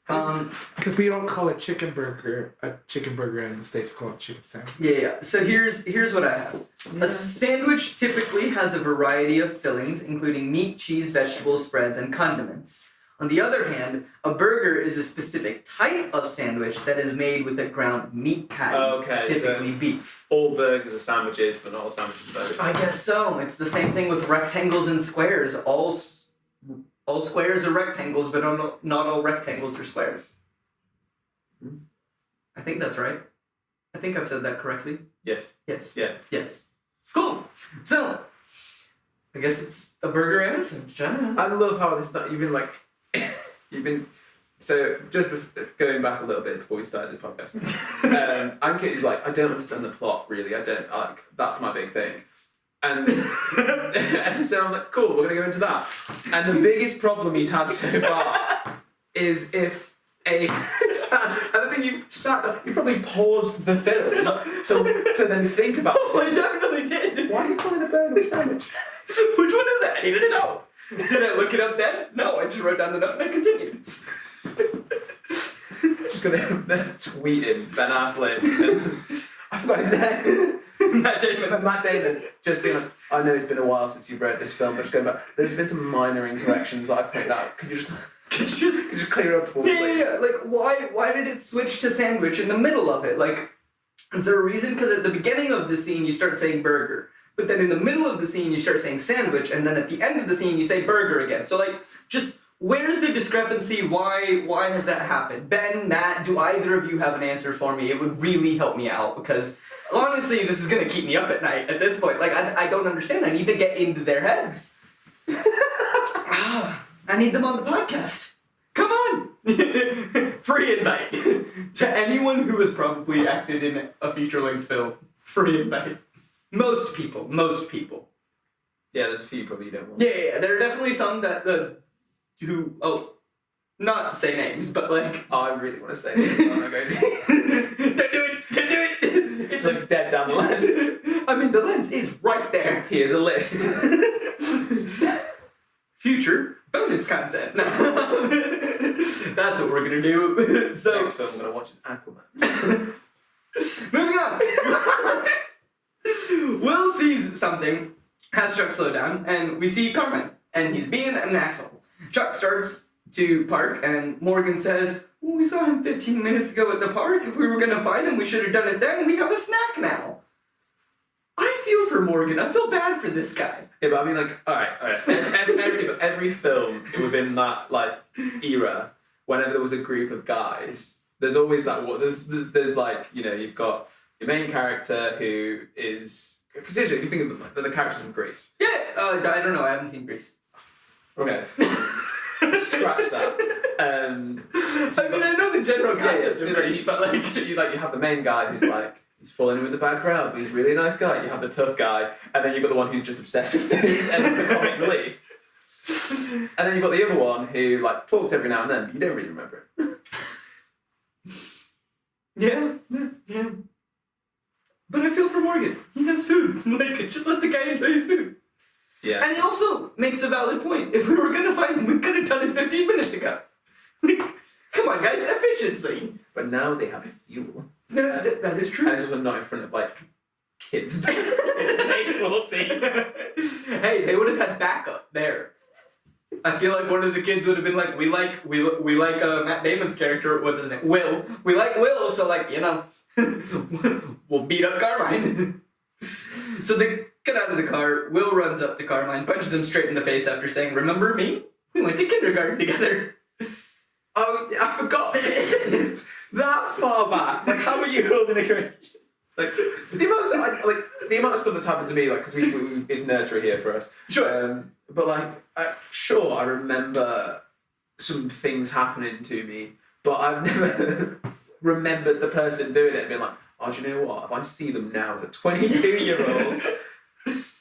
Because we don't call a chicken burger in the States, we call it chicken sandwich. yeah. So here's what I have. A sandwich typically has a variety of fillings, including meat, cheese, vegetables, spreads, and condiments. On the other hand, a burger is a specific type of sandwich that is made with a ground meat patty, Okay, typically so beef. all burgers are sandwiches, but not all sandwiches are burgers. I guess so. It's the same thing with rectangles and squares. All squares are rectangles, but not all rectangles are squares. I think that's right. I think I've said that correctly. Yes. Yes. Yeah. Yes. Cool. So, I guess it's a burger and a sandwich. I don't know. I love how this. You've been. So just going back a little bit before we started this podcast, Ankit is like, I don't understand the plot really. I don't like. That's my big thing. And, and so I'm like, cool, we're gonna go into that. And the biggest problem he's had so far is if and I think you probably paused the film to then think about this. I definitely did. Why is he calling a burger a sandwich? Which one is that? I needed to know. Did I look it up then? No, I just wrote down the note and I continued. Just gonna tweet in Ben Affleck. I forgot his name. Matt Damon. But Matt Damon just being like, I know it's been a while since you've read this film, but just going back, there's been some minor incorrections that I've pointed out. Could you just clear up for me, please? Yeah. Like, why did it switch to sandwich in the middle of it? Like, is there a reason? Because at the beginning of the scene, you start saying burger. But then in the middle of the scene, you start saying sandwich. And then at the end of the scene, you say burger again. So, like, just where's the discrepancy? Why has that happened? Ben, Nat, do either of you have an answer for me? It would really help me out because honestly, this is going to keep me up at night at this point. Like, I don't understand. I need to get into their heads. I need them on the podcast. Come on! Free invite. To anyone who has probably acted in a feature-length film. Free invite. Most people. Yeah, there's a few probably you don't want. Yeah. There are definitely some that not say names, but like. Oh, I really want to say this, so I'm not going to. Don't do it! It's like dead down the lens. I mean, the lens is right there. Here's a list. Future bonus content. That's what we're gonna do. So Next film I'm going to watch is Aquaman. moving on. Will sees something, has Chuck slow down, and we see Carmen, and he's being an asshole. Chuck starts to park, and Morgan says, well, we saw him 15 minutes ago at the park. If we were gonna find him, we should have done it then. We have a snack now. I feel for Morgan. I feel bad for this guy. Yeah, but I mean, like, all right. Every film within that like era, whenever there was a group of guys, there's always that. There's like, you've got your main character who is. Because if you think of them, they're the characters from Grease. Yeah, I don't know. I haven't seen Grease. Okay. Scratch that. I mean, I know the general concept of Grease, but like, you have the main guy who's like. He's falling in with the bad crowd, but he's really a nice guy. You have the tough guy, and then you've got the one who's just obsessed with things, and it's the comic relief. And then you've got the other one who like talks every now and then, but you don't really remember it. Yeah. But I feel for Morgan. He has food. Like, just let the guy enjoy his food. Yeah. And he also makes a valid point. If we were gonna find him, we could have done it 15 minutes ago. Like, come on, guys, efficiency. But now they have fuel. No, that is true. And it's also not in front of like kids' baseball team. Hey, they would have had backup there. I feel like one of the kids would have been like, we like Matt Damon's character. What's his name? Will. We like Will, so like we'll beat up Carmine. So they get out of the car. Will runs up to Carmine, punches him straight in the face after saying, "Remember me? We went to kindergarten together." Oh, I forgot that far back. Like, how are you holding a grudge? Like the amount of stuff that's happened to me, like because we it's nursery here for us. Sure. But like, I remember some things happening to me, but I've never remembered the person doing it and being like, oh, do you know what? If I see them now as a 22-year-old,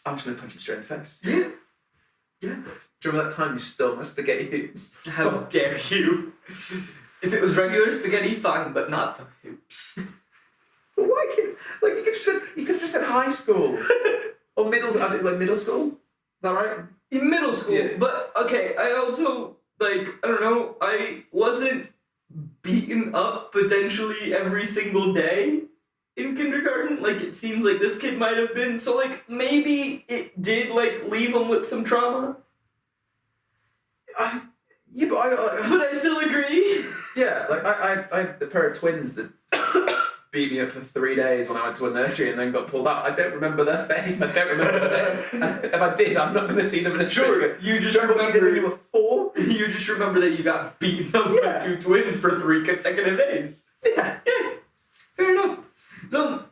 I'm just gonna punch them straight in the face. Yeah. Do you remember that time you stole my spaghetti hoops? How dare you? If it was regular spaghetti, fine, but not the hoops. But why can't, like, you could have just said high school or middle school. Is that right? In middle school, Yeah. but okay, I also, like, I don't know, I wasn't beaten up potentially every single day in kindergarten. Like, it seems like this kid might have been, so, like, maybe it did, like, leave him with some trauma. Yeah, but But I still agree. yeah, like I had a pair of twins that beat me up for 3 days when I went to a nursery and then got pulled out. I don't remember their face. I don't remember their name. If I did, I'm not going to see them in a Sure, you just remember when you were 4. You just remember that you got beaten up Yeah. by 2 twins for 3 consecutive days. Yeah. Yeah, fair enough. So,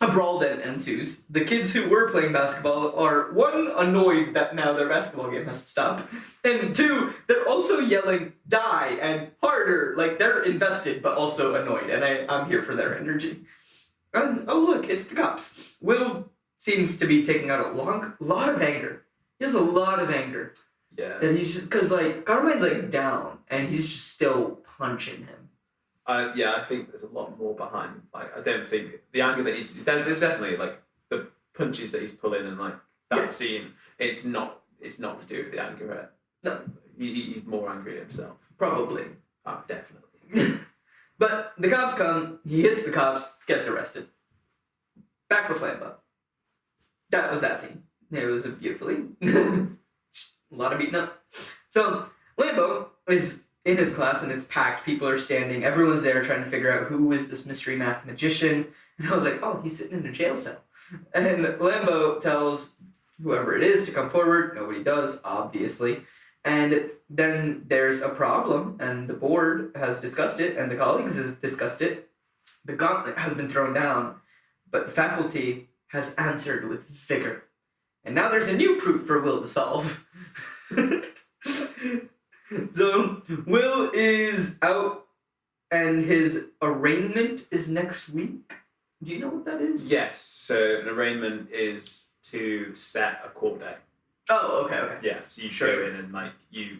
a brawl then ensues. The kids who were playing basketball are, 1, annoyed that now their basketball game has to stop, and 2, they're also yelling, die, and harder. Like, they're invested, but also annoyed, and I'm here for their energy. And, oh look, it's the cops. Will seems to be taking out a lot of anger. He has a lot of anger. Yeah. And he's just, because, like, Carmine's, like, down, and he's just still punching him. I think there's a lot more behind. Like, I don't think the anger that there's definitely like the punches that he's pulling and like that scene. It's not to do with the anger. No. He's more angry at himself. Probably. Oh, definitely. But the cops come, he hits the cops, gets arrested. Back with Lambo. That was that scene. It was a beautifully. A lot of beating up. So, Lambo is in his class and it's packed. People are standing. Everyone's there trying to figure out who is this mystery math magician. And I was like, oh, he's sitting in a jail cell. And Lambo tells whoever it is to come forward. Nobody does, obviously. And then there's a problem, and the board has discussed it, and the colleagues have discussed it. The gauntlet has been thrown down, but the faculty has answered with vigor. And now there's a new proof for Will to solve. So, Will is out, and his arraignment is next week. Do you know what that is? Yes. So an arraignment is to set a court date. Oh, okay. Yeah. So you Sure. go in and like you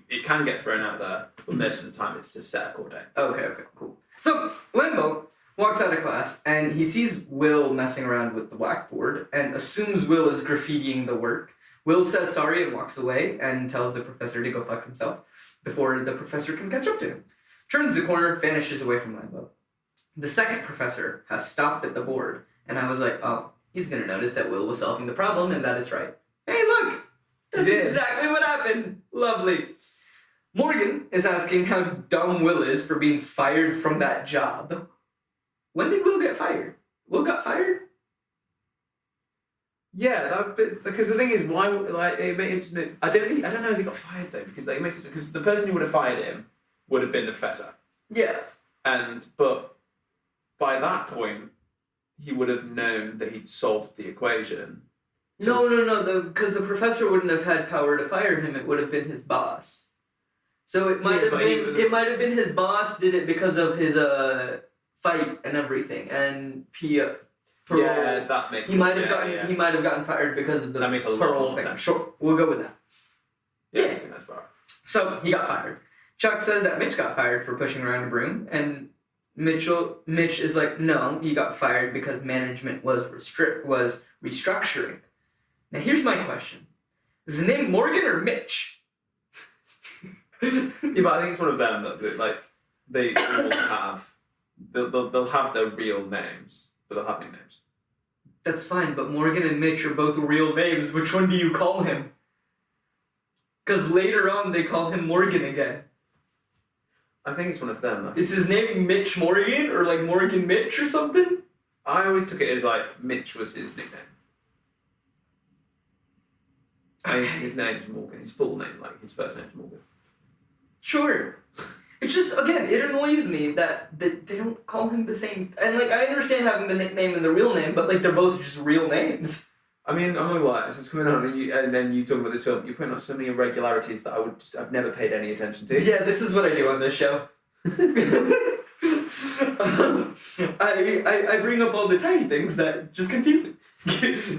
it can get thrown out there, but most of the time it's to set a court date. Okay, cool. So, Lambo walks out of class, and he sees Will messing around with the blackboard, and assumes Will is graffitiing the work. Will says sorry and walks away, and tells the professor to go fuck himself, before the professor can catch up to him. Turns the corner, vanishes away from Lambo. The second professor has stopped at the board, and I was like, oh, he's gonna notice that Will was solving the problem, and that is right. Hey, look! That's He did. exactly what happened! Lovely. Morgan is asking how dumb Will is for being fired from that job. When did Will get fired? Will got fired? Yeah, because the thing is, why? Like, I don't know if he got fired though, because like, it makes sense because the person who would have fired him would have been the professor, Yeah. but by that point, he would have known that he'd solved the equation. No, because the professor wouldn't have had power to fire him. It would have been his boss. So it might Yeah, have but been. It might have been his boss did it because of his fight and everything, and parole. Yeah, that makes. He might have yeah. He might have gotten fired because of the That makes a lot parole more thing. sense. Sure, we'll go with that. Yeah, Yeah. I think that's right. So he got fired. Chuck says that Mitch got fired for pushing around a broom, and Mitch is like, no, he got fired because management was restructuring. Now here's my question: is his name Morgan or Mitch? Yeah, but I think it's one of them that like they all have they'll have their real names, but they'll have nicknames. That's fine, but Morgan and Mitch are both real names. Which one do you call him? Because later on they call him Morgan again. I think it's one of them. Is his name Mitch Morgan or like Morgan Mitch or something? I always took it as like Mitch was his nickname. Okay. His name's Morgan. His full name, like his first name's Morgan. Sure. It's just, again, it annoys me that they don't call him the same. And like, I understand having the nickname and the real name, but like, they're both just real names. I mean, I'm not gonna lie, since coming on and then you talking about this film, you're putting up so many irregularities that I've never paid any attention to. Yeah, this is what I do on this show. I bring up all the tiny things that just confuse me.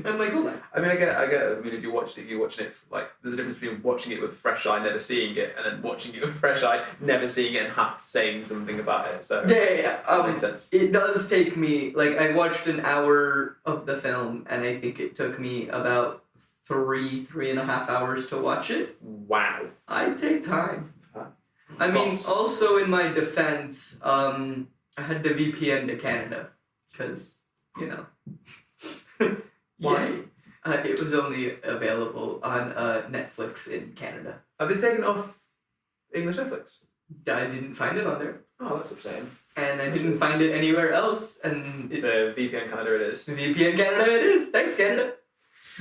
I'm like, hold on. I mean, I get it. I mean, if you're watching it, like, there's a difference between watching it with a fresh eye, never seeing it, and then watching it with a fresh eye, never seeing it, and half saying something about it. So Yeah. that makes sense. It does take me, like, I watched an hour of the film, and I think it took me about 3.5 hours to watch it. Wow. I take time. Huh. I mean, Props. also in my defense, I had to VPN to Canada, because, you know. Why? Yay. It was only available on Netflix in Canada. Have they taken it off English Netflix? I didn't find it on there, Oh, that's upsetting. and I didn't find it anywhere else, and So VPN Canada it is. VPN Canada it is. Thanks, Canada.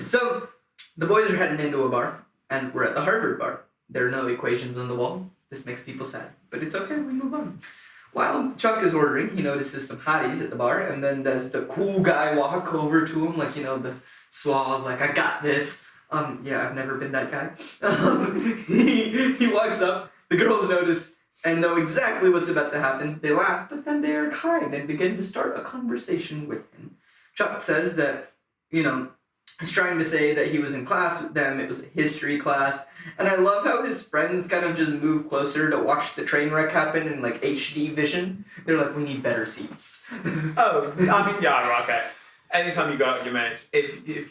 So, the boys are heading into a bar, and we're at the Harvard bar. There are no equations on the wall. This makes people sad, but it's okay, we move on. While Chuck is ordering, he notices some hotties at the bar, and then does the cool guy walk over to him, like, you know, the suave, like, I got this. Yeah, I've never been that guy. He walks up, the girls notice, and know exactly what's about to happen. They laugh, but then they are kind and begin to start a conversation with him. Chuck says that, you know, he's trying to say that he was in class with them, it was a history class, and I love how his friends kind of just move closer to watch the train wreck happen in like HD vision. They're like, we need better seats. Oh, I mean, yeah, right, okay. Anytime you go out with your mates, if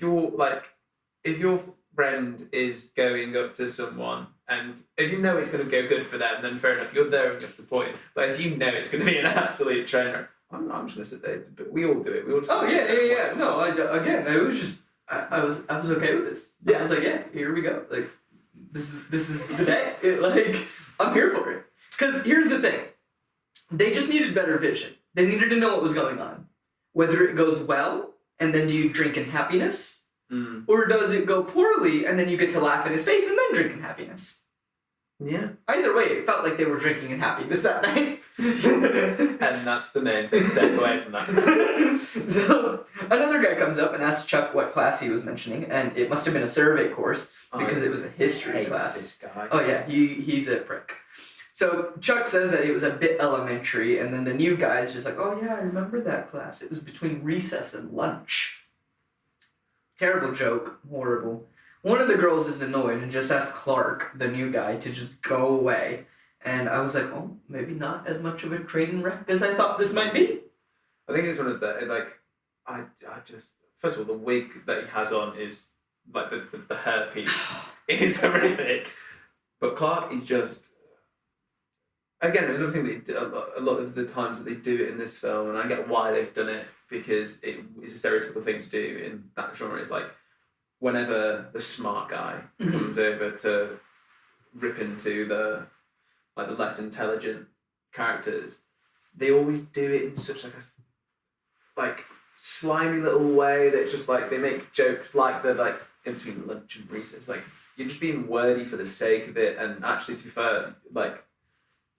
your friend is going up to someone and if you know it's going to go good for them, then fair enough, you're there and you're supporting. But if you know it's going to be an absolute trainer, I'm just going to sit there. But we all do it. We all just Oh sit yeah, there and yeah. watch No, I was just I was okay with this. Yeah. I was like, yeah, here we go. Like, this is the day. I'm here for it. Because here's the thing, they just needed better vision. They needed to know what was going on. Whether it goes well, and then do you drink in happiness, Mm. or does it go poorly, and then you get to laugh in his face and then drink in happiness? Yeah. Either way, it felt like they were drinking in happiness that night. And that's the main thing to take away from that. So, another guy comes up and asks Chuck what class he was mentioning, and it must have been a survey course, because it was a history hate class. this guy. Oh yeah, he's a prick. So Chuck says that it was a bit elementary, and then the new guy is just like, oh yeah, I remember that class. It was between recess and lunch. Terrible joke, horrible. One of the girls is annoyed and just asks Clark, the new guy, to just go away. And I was like, oh, maybe not as much of a train wreck as I thought this might be. I think it's one of the, like, I just, first of all, the wig that he has on is, like, the hair piece is horrific. But Clark is just, again, there's another thing that a lot of the times that they do it in this film, and I get why they've done it, because it is a stereotypical thing to do in that genre. It's like, whenever the smart guy Mhm. comes over to rip into the less intelligent characters, they always do it in such like slimy little way that it's just like they make jokes like they're like in between lunch and recess. Like, you're just being wordy for the sake of it, and actually, to be fair, like,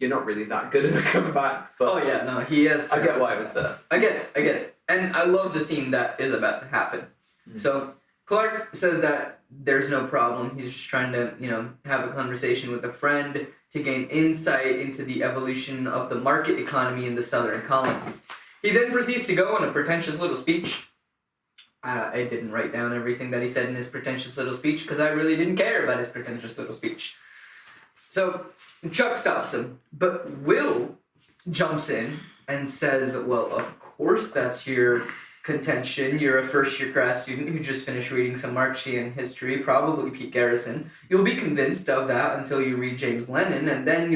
you're not really that good at a comeback. But Oh yeah, no, he has. I get why it was there. I get it. And I love the scene that is about to happen. Mm. So Clark says that there's no problem. He's just trying to, you know, have a conversation with a friend to gain insight into the evolution of the market economy in the southern colonies. He then proceeds to go on a pretentious little speech. I didn't write down everything that he said in his pretentious little speech because I really didn't care about his pretentious little speech. So Chuck stops him, but Will jumps in and says, well, of course that's your contention. You're a first-year grad student who just finished reading some Marxian history, probably Pete Garrison. You'll be convinced of that until you read James Lemon, and then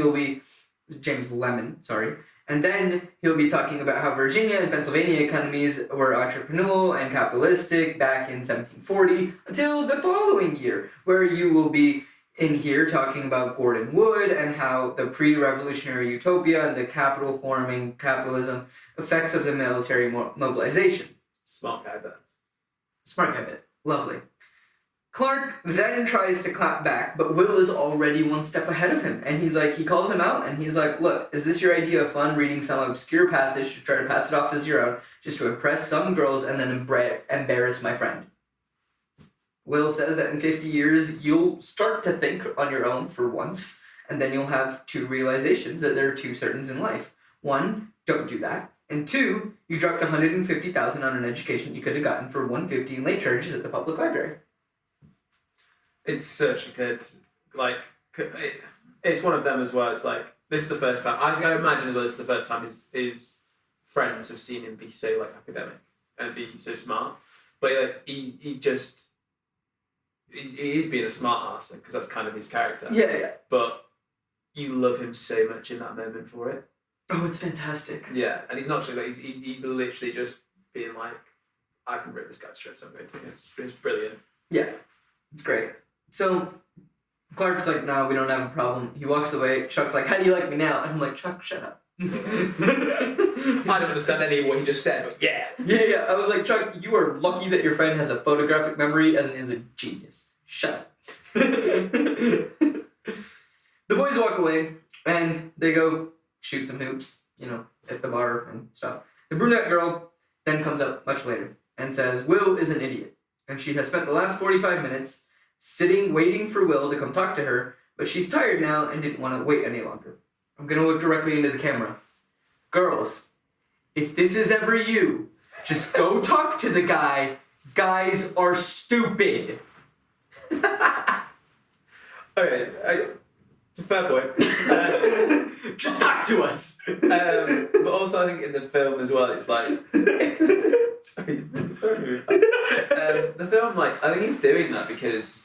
And then he'll be talking about how Virginia and Pennsylvania economies were entrepreneurial and capitalistic back in 1740 until the following year, where you will be in here talking about Gordon Wood and how the pre-revolutionary utopia and the capital forming capitalism effects of the military mobilization. Smart guy there. Smart guy bit. Lovely. Clark then tries to clap back, but Will is already one step ahead of him. And he calls him out, and he's like, look, is this your idea of fun, reading some obscure passage to try to pass it off as your own, just to impress some girls and then embarrass my friend? Will says that in 50 years, you'll start to think on your own for once, and then you'll have two realizations that there are two certains in life. One, don't do that. And two, you dropped $150,000 on an education you could have gotten for $150 in late charges at the public library. It's such a good, it's one of them as well. It's like, this is the first time, I imagine this is the first time his friends have seen him be so, academic and be so smart. But, he is being a smart ass, because that's kind of his character. Yeah. But you love him so much in that moment for it. Oh, it's fantastic. Yeah, and he's not just he's literally just being like, I can rip this guy straight, so I'm going to. It's brilliant. Yeah, it's great. So Clark's like, no, we don't have a problem. He walks away. Chuck's like, how do you like me now? And I'm like, Chuck, shut up. I don't understand any of what he just said, but yeah. Yeah. I was like, Chuck, you are lucky that your friend has a photographic memory and is a genius. Shut up. The boys walk away and they go shoot some hoops, at the bar and stuff. The brunette girl then comes up much later and says Will is an idiot, and she has spent the last 45 minutes sitting waiting for Will to come talk to her, but she's tired now and didn't want to wait any longer. I'm gonna look directly into the camera. Girls, if this is ever you, just go talk to the guy. Guys are stupid. Okay, it's a fair point. Just talk to us. But also, I think in the film as well, it's like. Sorry, the film, I think he's doing that because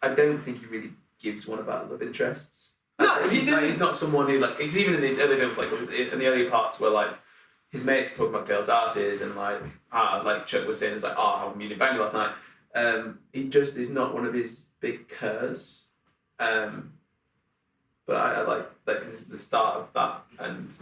I don't think he really gives one about love interests. No, he's not someone who he's even in the other films, in the earlier parts where his mates talk about girls' asses and like Chuck was saying, it's how I'm meeting Bangor last night. He just is not one of his big curs. But I like that because it's the start of that, and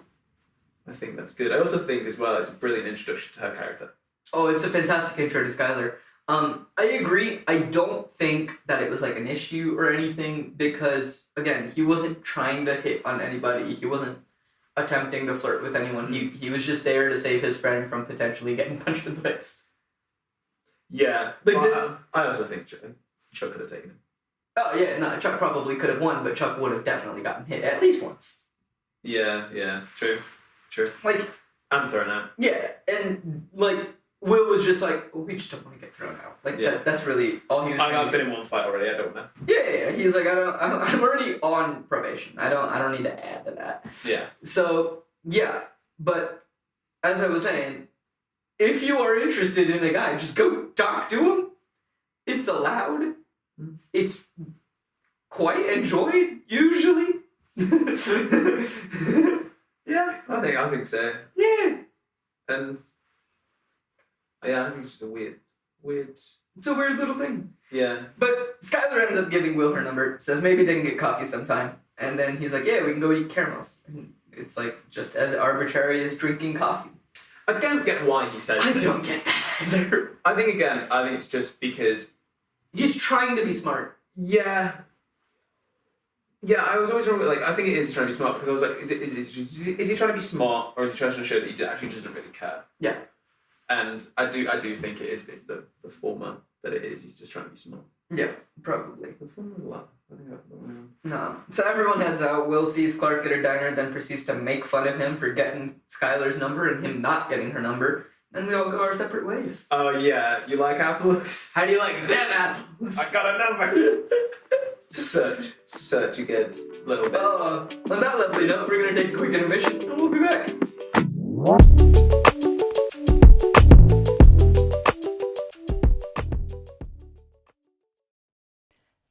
I think that's good. I also think as well it's a brilliant introduction to her character. Oh, it's a fantastic intro to Skylar. I agree. I don't think that it was an issue or anything because, again, he wasn't trying to hit on anybody. He wasn't attempting to flirt with anyone. He was just there to save his friend from potentially getting punched in the face. Yeah. I also think Chuck could have taken him. Oh, yeah, no, Chuck probably could have won, but Chuck would have definitely gotten hit at least once. Yeah, true. And thrown out. Yeah, and, Will was just we just don't want to get thrown out. That's really all he was I've been in one fight already, I don't know. Yeah, he's like, I'm already on probation. I don't need to add to that. Yeah. So, yeah, but as I was saying, if you are interested in a guy, just go talk to him. It's allowed. It's quite enjoyed, usually. Yeah, I think so. Yeah. And I think it's just a weird. It's a weird little thing. Yeah. But Skylar ends up giving Will her number, says maybe they can get coffee sometime. And then he's like, yeah, we can go eat caramels. And it's just as arbitrary as drinking coffee. I don't get why he says this. I don't get that either. I think it's just because He's trying to be smart. Yeah, I was always wrong. I think it is trying to be smart because I was like, is he trying to be smart or is he trying to show that he actually doesn't really care? Yeah. And I do think it is. It's the former that it is. He's just trying to be smart. Yeah, probably. The former, what? I think No. So everyone heads out. Will sees Clark at her diner, then proceeds to make fun of him for getting Skylar's number and him not getting her number. And we all go our separate ways. Oh yeah, you like apples? How do you like them apples? I got a number. such a good little bit. On that lovely note, we're gonna take a quick intermission and we'll be back.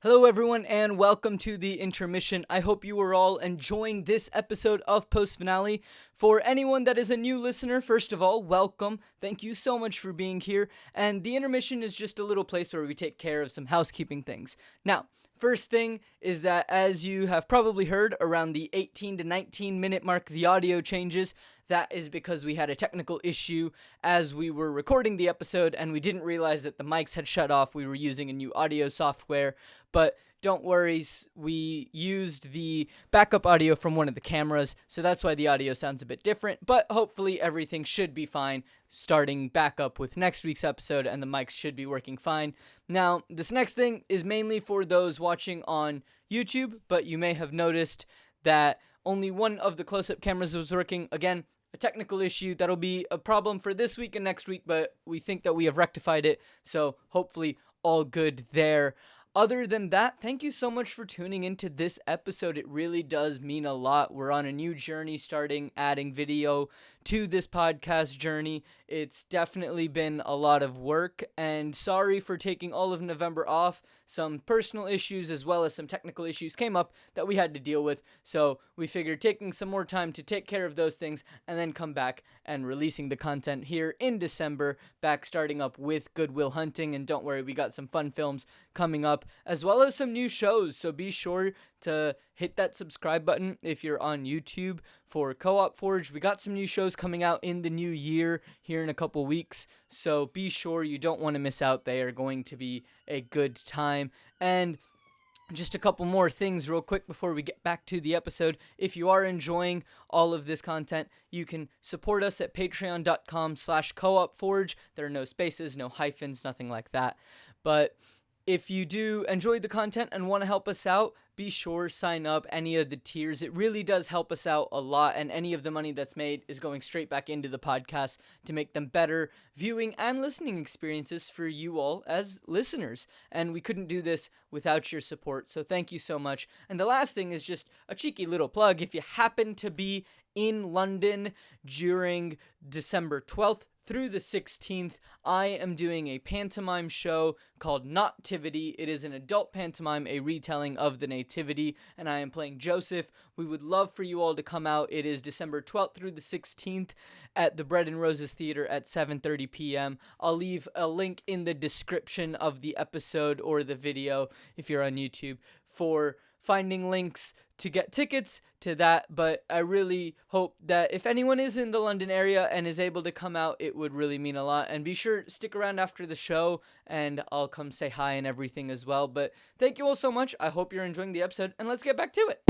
Hello Hello, everyone, and welcome to the intermission. I hope you are all enjoying this episode of Post Finale. For anyone that is a new listener, first of all, welcome. Thank you so much for being here. And the intermission is just a little place where we take care of some housekeeping things. Now, first thing is that, as you have probably heard, around the 18 to 19 minute mark, the audio changes. That is because we had a technical issue as we were recording the episode, and we didn't realize that the mics had shut off. We were using a new audio software, but don't worry, we used the backup audio from one of the cameras, so that's why the audio sounds a bit different, but hopefully everything should be fine starting back up with next week's episode, and the mics should be working fine. Now, this next thing is mainly for those watching on YouTube, but you may have noticed that only one of the close-up cameras was working. Again, a technical issue that'll be a problem for this week and next week, but we think that we have rectified it, so hopefully all good there. Other than that, thank you so much for tuning into this episode. It really does mean a lot. We're on a new journey, starting adding video to this podcast journey. It's definitely been a lot of work, and sorry for taking all of November off. Some personal issues as well as some technical issues came up that we had to deal with, so we figured taking some more time to take care of those things and then come back and releasing the content here in December, back starting up with Good Will Hunting. And don't worry, we got some fun films coming up as well as some new shows, so be sure to hit that subscribe button if you're on YouTube for Co-op Forge. We got some new shows coming out in the new year here in a couple weeks, so be sure you don't want to miss out. They are going to be a good time. And just a couple more things real quick before we get back to the episode. If you are enjoying all of this content, you can support us at patreon.com/coopforge. There are no spaces, no hyphens, nothing like that. But if you do enjoy the content and want to help us out, be sure sign up any of the tiers. It really does help us out a lot, and any of the money that's made is going straight back into the podcast to make them better viewing and listening experiences for you all as listeners. And we couldn't do this without your support, so thank you so much. And the last thing is just a cheeky little plug. If you happen to be in London during December 12th through the 16th, I am doing a pantomime show called Nativity. It is an adult pantomime, a retelling of the Nativity, and I am playing Joseph. We would love for you all to come out. It is December 12th through the 16th at the Bread and Roses Theater at 7:30 p.m. I'll leave a link in the description of the episode or the video if you're on YouTube for finding links to get tickets to that. But I really hope that if anyone is in the London area and is able to come out, it would really mean a lot. And be sure to stick around after the show and I'll come say hi and everything as well. But thank you all so much. I hope you're enjoying the episode, and let's get back to it.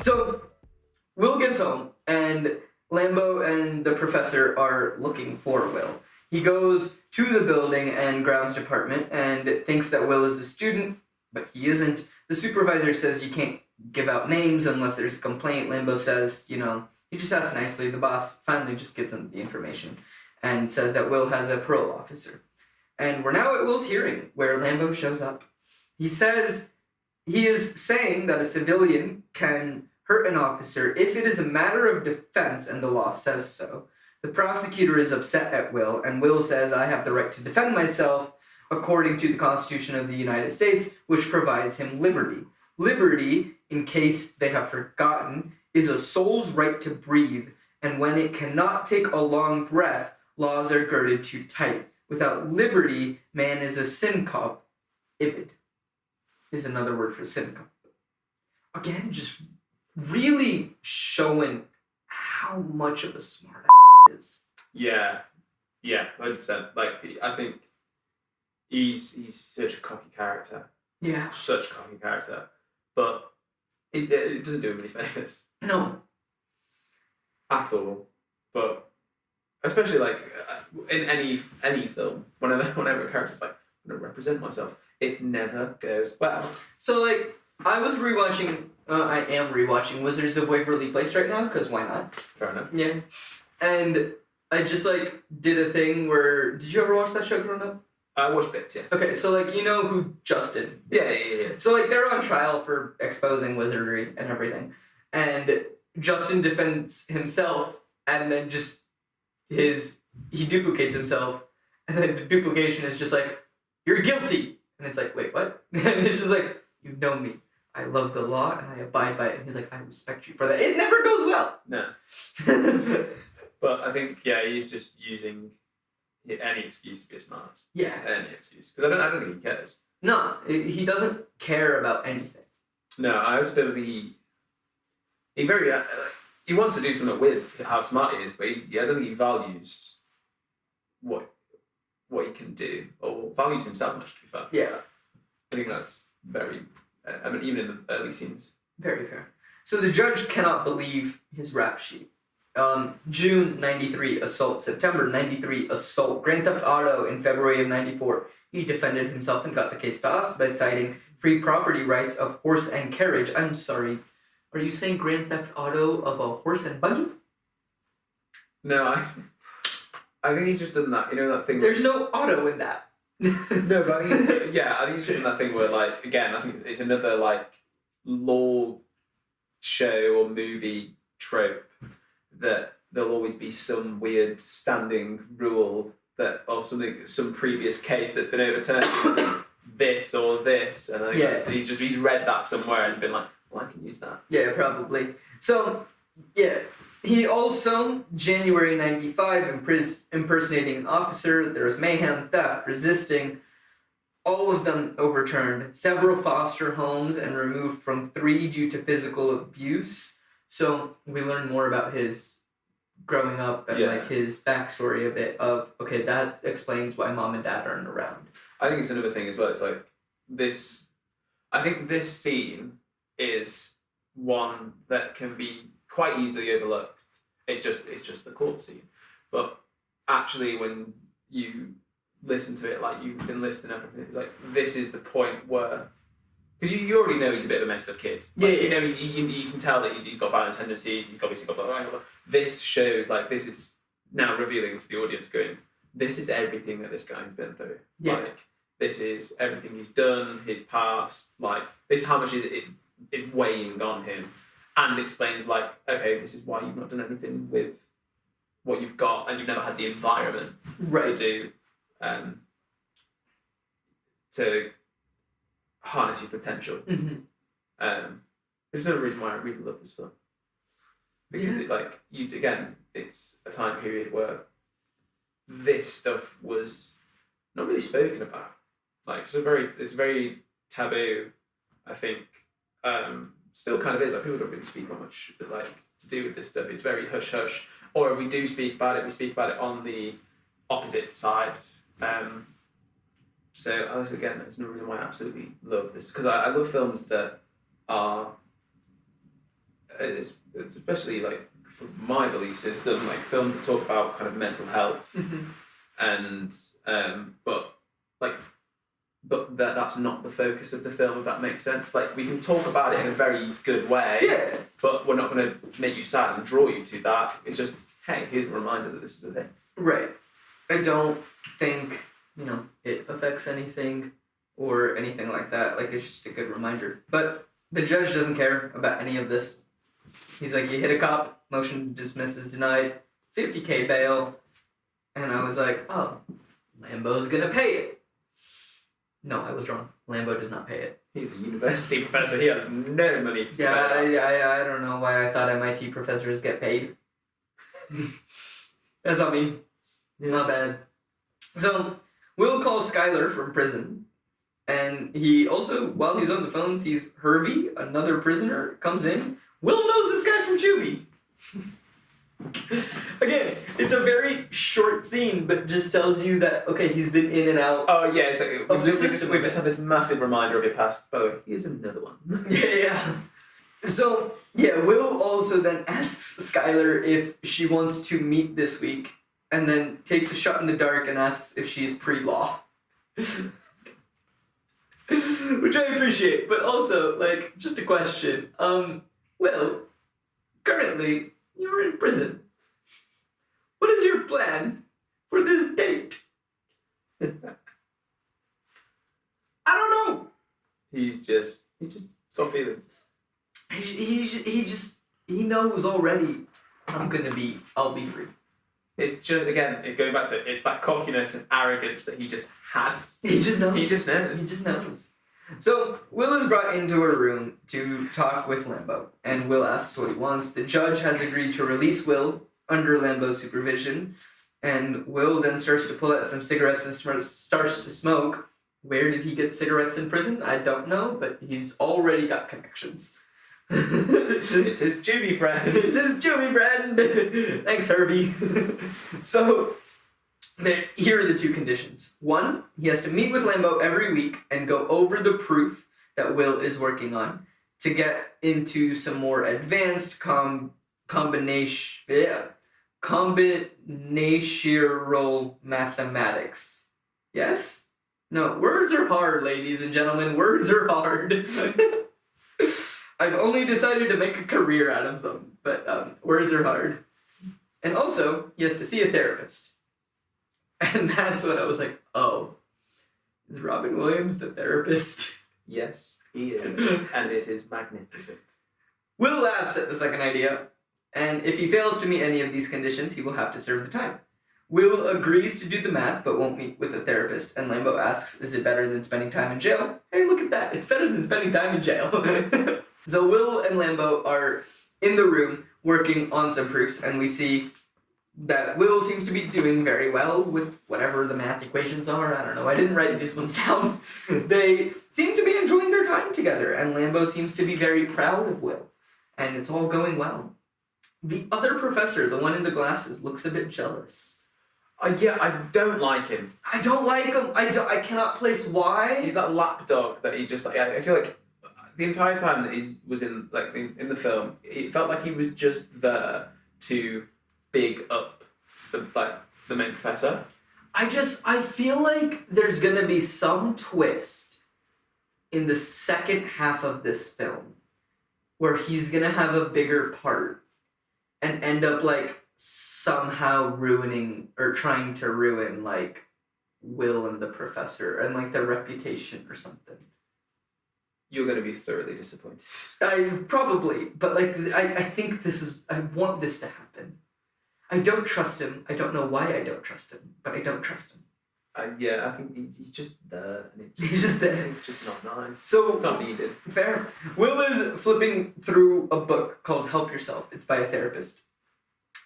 So Will gets home and Lambo and the professor are looking for Will. He goes to the building and grounds department and thinks that Will is a student, but he isn't. The supervisor says you can't give out names unless there's a complaint. Lambo says, he just asks nicely. The boss finally just gives him the information and says that Will has a parole officer. And we're now at Will's hearing, where Lambo shows up. He says he is saying that a civilian can hurt an officer if it is a matter of defense and the law says so. The prosecutor is upset at Will, and Will says, I have the right to defend myself according to the Constitution of the United States, which provides him liberty. Liberty, in case they have forgotten, is a soul's right to breathe, and when it cannot take a long breath, laws are girded too tight. Without liberty, man is a syncope. Ibid is another word for syncope. Again, just really showing how much of a smart is. Yeah, 100%. I think he's such a cocky character. Yeah. Such a cocky character. But it doesn't do him any favours. No. At all. But especially in any film, whenever a character's like, I'm going to represent myself, it never goes well. So I was rewatching, I am rewatching Wizards of Waverly Place right now, because why not? Fair enough. Yeah. And I just did a thing where, did you ever watch that show growing up? I watched bits, yeah. Okay, so you know who Justin is. Yeah. So they're on trial for exposing wizardry and everything. And Justin defends himself and then he duplicates himself And then the duplication is just like, you're guilty. And it's like, wait, what? And it's just like, you know me. I love the law and I abide by it. And he's like, I respect you for that. It never goes well. No. But I think, yeah, he's just using any excuse to be a smart. Yeah. Any excuse. Because I don't think he cares. No, he doesn't care about anything. No, I also don't think he very he wants to do something with how smart he is, but I don't think he values what he can do or values himself much. To be fair, Yeah. I think that's very. I mean, even in the early scenes. Very fair. So the judge cannot believe his rap sheet. June 93 assault, September 93 assault, Grand Theft Auto in February of 94. He defended himself and got the case tossed by citing free property rights of horse and carriage. I'm sorry, are you saying Grand Theft Auto of a horse and buggy? No, I think he's just done that. You know that thing. There's no auto in that. No, but I think I think he's just done that thing where, like, again, I think it's another like law show or movie trope that there'll always be some weird standing rule that or something, some previous case that's been overturned, this or this, and I think he's read that somewhere and been like, well, I can use that. Yeah, probably. So, yeah, he also, January 95, impersonating an officer, there was mayhem, theft, resisting, all of them overturned, several foster homes and removed from 3 due to physical abuse. So we learn more about his growing up and like his backstory a bit of, okay, that explains why mom and dad aren't around. I think it's another thing as well. It's like this. I think this scene is one that can be quite easily overlooked. It's just the court scene, but actually, when you listen to it, like you've been listening to everything, it's like this is the point where. Because you already know he's a bit of a messed up kid. Like, you know, you can tell that he's got violent tendencies, he's obviously got blah, blah, blah. This shows, like, this is now revealing to the audience going, this is everything that this guy's been through. Yeah. Like, this is everything he's done, his past, like, this is how much it is weighing on him. And explains, like, okay, this is why you've not done anything with what you've got and you've never had the environment to do, to harness your potential. Mm-hmm. There's no reason why I really love this film, because it's a time period where this stuff was not really spoken about. Like it's very taboo. I think still kind of is. Like people don't really speak about much like to do with this stuff. It's very hush hush. Or if we do speak about it, we speak about it on the opposite side. So again, there's no reason why I absolutely love this, because I love films that are, it's especially like for my belief system, like films that talk about kind of mental health, and but that's not the focus of the film, if that makes sense. Like we can talk about it in a very good way, but we're not going to make you sad and draw you to that. It's just, hey, here's a reminder that this is a thing. Right. I don't think it affects anything or anything like that. Like, it's just a good reminder. But the judge doesn't care about any of this. He's like, you hit a cop, motion to dismiss is denied, $50,000 bail. And I was like, oh, Lambo's gonna pay it. No, I was wrong. Lambo does not pay it. He's a university professor. He has no money. I don't know why I thought MIT professors get paid. That's not me. Not bad. So, Will calls Skylar from prison, and he also, while he's on the phone, sees Hervey, another prisoner, comes in. Will knows this guy from Juvie. Again, it's a very short scene, but just tells you that, okay, he's been in and out. Oh yeah, it's like we've just had this massive reminder of your past. By the way, here's another one. Yeah. So, yeah, Will also then asks Skylar if she wants to meet this week, and then takes a shot in the dark and asks if she is pre-law. Which I appreciate, but also, like, just a question. Will, currently, you're in prison. What is your plan for this date? I don't know. He just got feeling. He knows already I'll be free. It's just, again, going back to it, it's that cockiness and arrogance that he just has. He just knows. He just knows. He just knows. So Will is brought into a room to talk with Lambo, and Will asks what he wants. The judge has agreed to release Will under Lambo's supervision, and Will then starts to pull out some cigarettes and starts to smoke. Where did he get cigarettes in prison? I don't know, but he's already got connections. It's his Jimmy friend. It's his Jimmy friend. Thanks, Herbie. So, here are the two conditions. One, he has to meet with Lambo every week and go over the proof that Will is working on to get into some more advanced combinatorial mathematics. Yes? No, words are hard, ladies and gentlemen. Words are hard. I've only decided to make a career out of them, but words are hard. And also, he has to see a therapist. And that's when I was like, oh, is Robin Williams the therapist? Yes, he is. And it is magnificent. Will laughs at the second idea, and if he fails to meet any of these conditions, he will have to serve the time. Will agrees to do the math, but won't meet with a therapist, and Lambo asks, is it better than spending time in jail? Hey, look at that, it's better than spending time in jail. So Will and Lambo are in the room working on some proofs, and we see that Will seems to be doing very well with whatever the math equations are. I don't know, I didn't write these ones down. They seem to be enjoying their time together, and Lambo seems to be very proud of Will, and it's all going well. The other professor, the one in the glasses, looks a bit jealous. Yeah, I don't like him. I don't like him. I cannot place why. He's that lapdog that he's just like. I feel like the entire time that he was in the film, it felt like he was just there to big up the main professor. I feel like there's gonna be some twist in the second half of this film where he's gonna have a bigger part and end up like somehow ruining or trying to ruin like Will and the professor and like their reputation or something. You're going to be thoroughly disappointed. Probably, but like I think I want this to happen. I don't trust him. I don't know why I don't trust him, but I don't trust him. Yeah, I think he's just there. And He's just there. It's just not nice. So Not needed. fair. Will is flipping through a book called Help Yourself. It's by a therapist.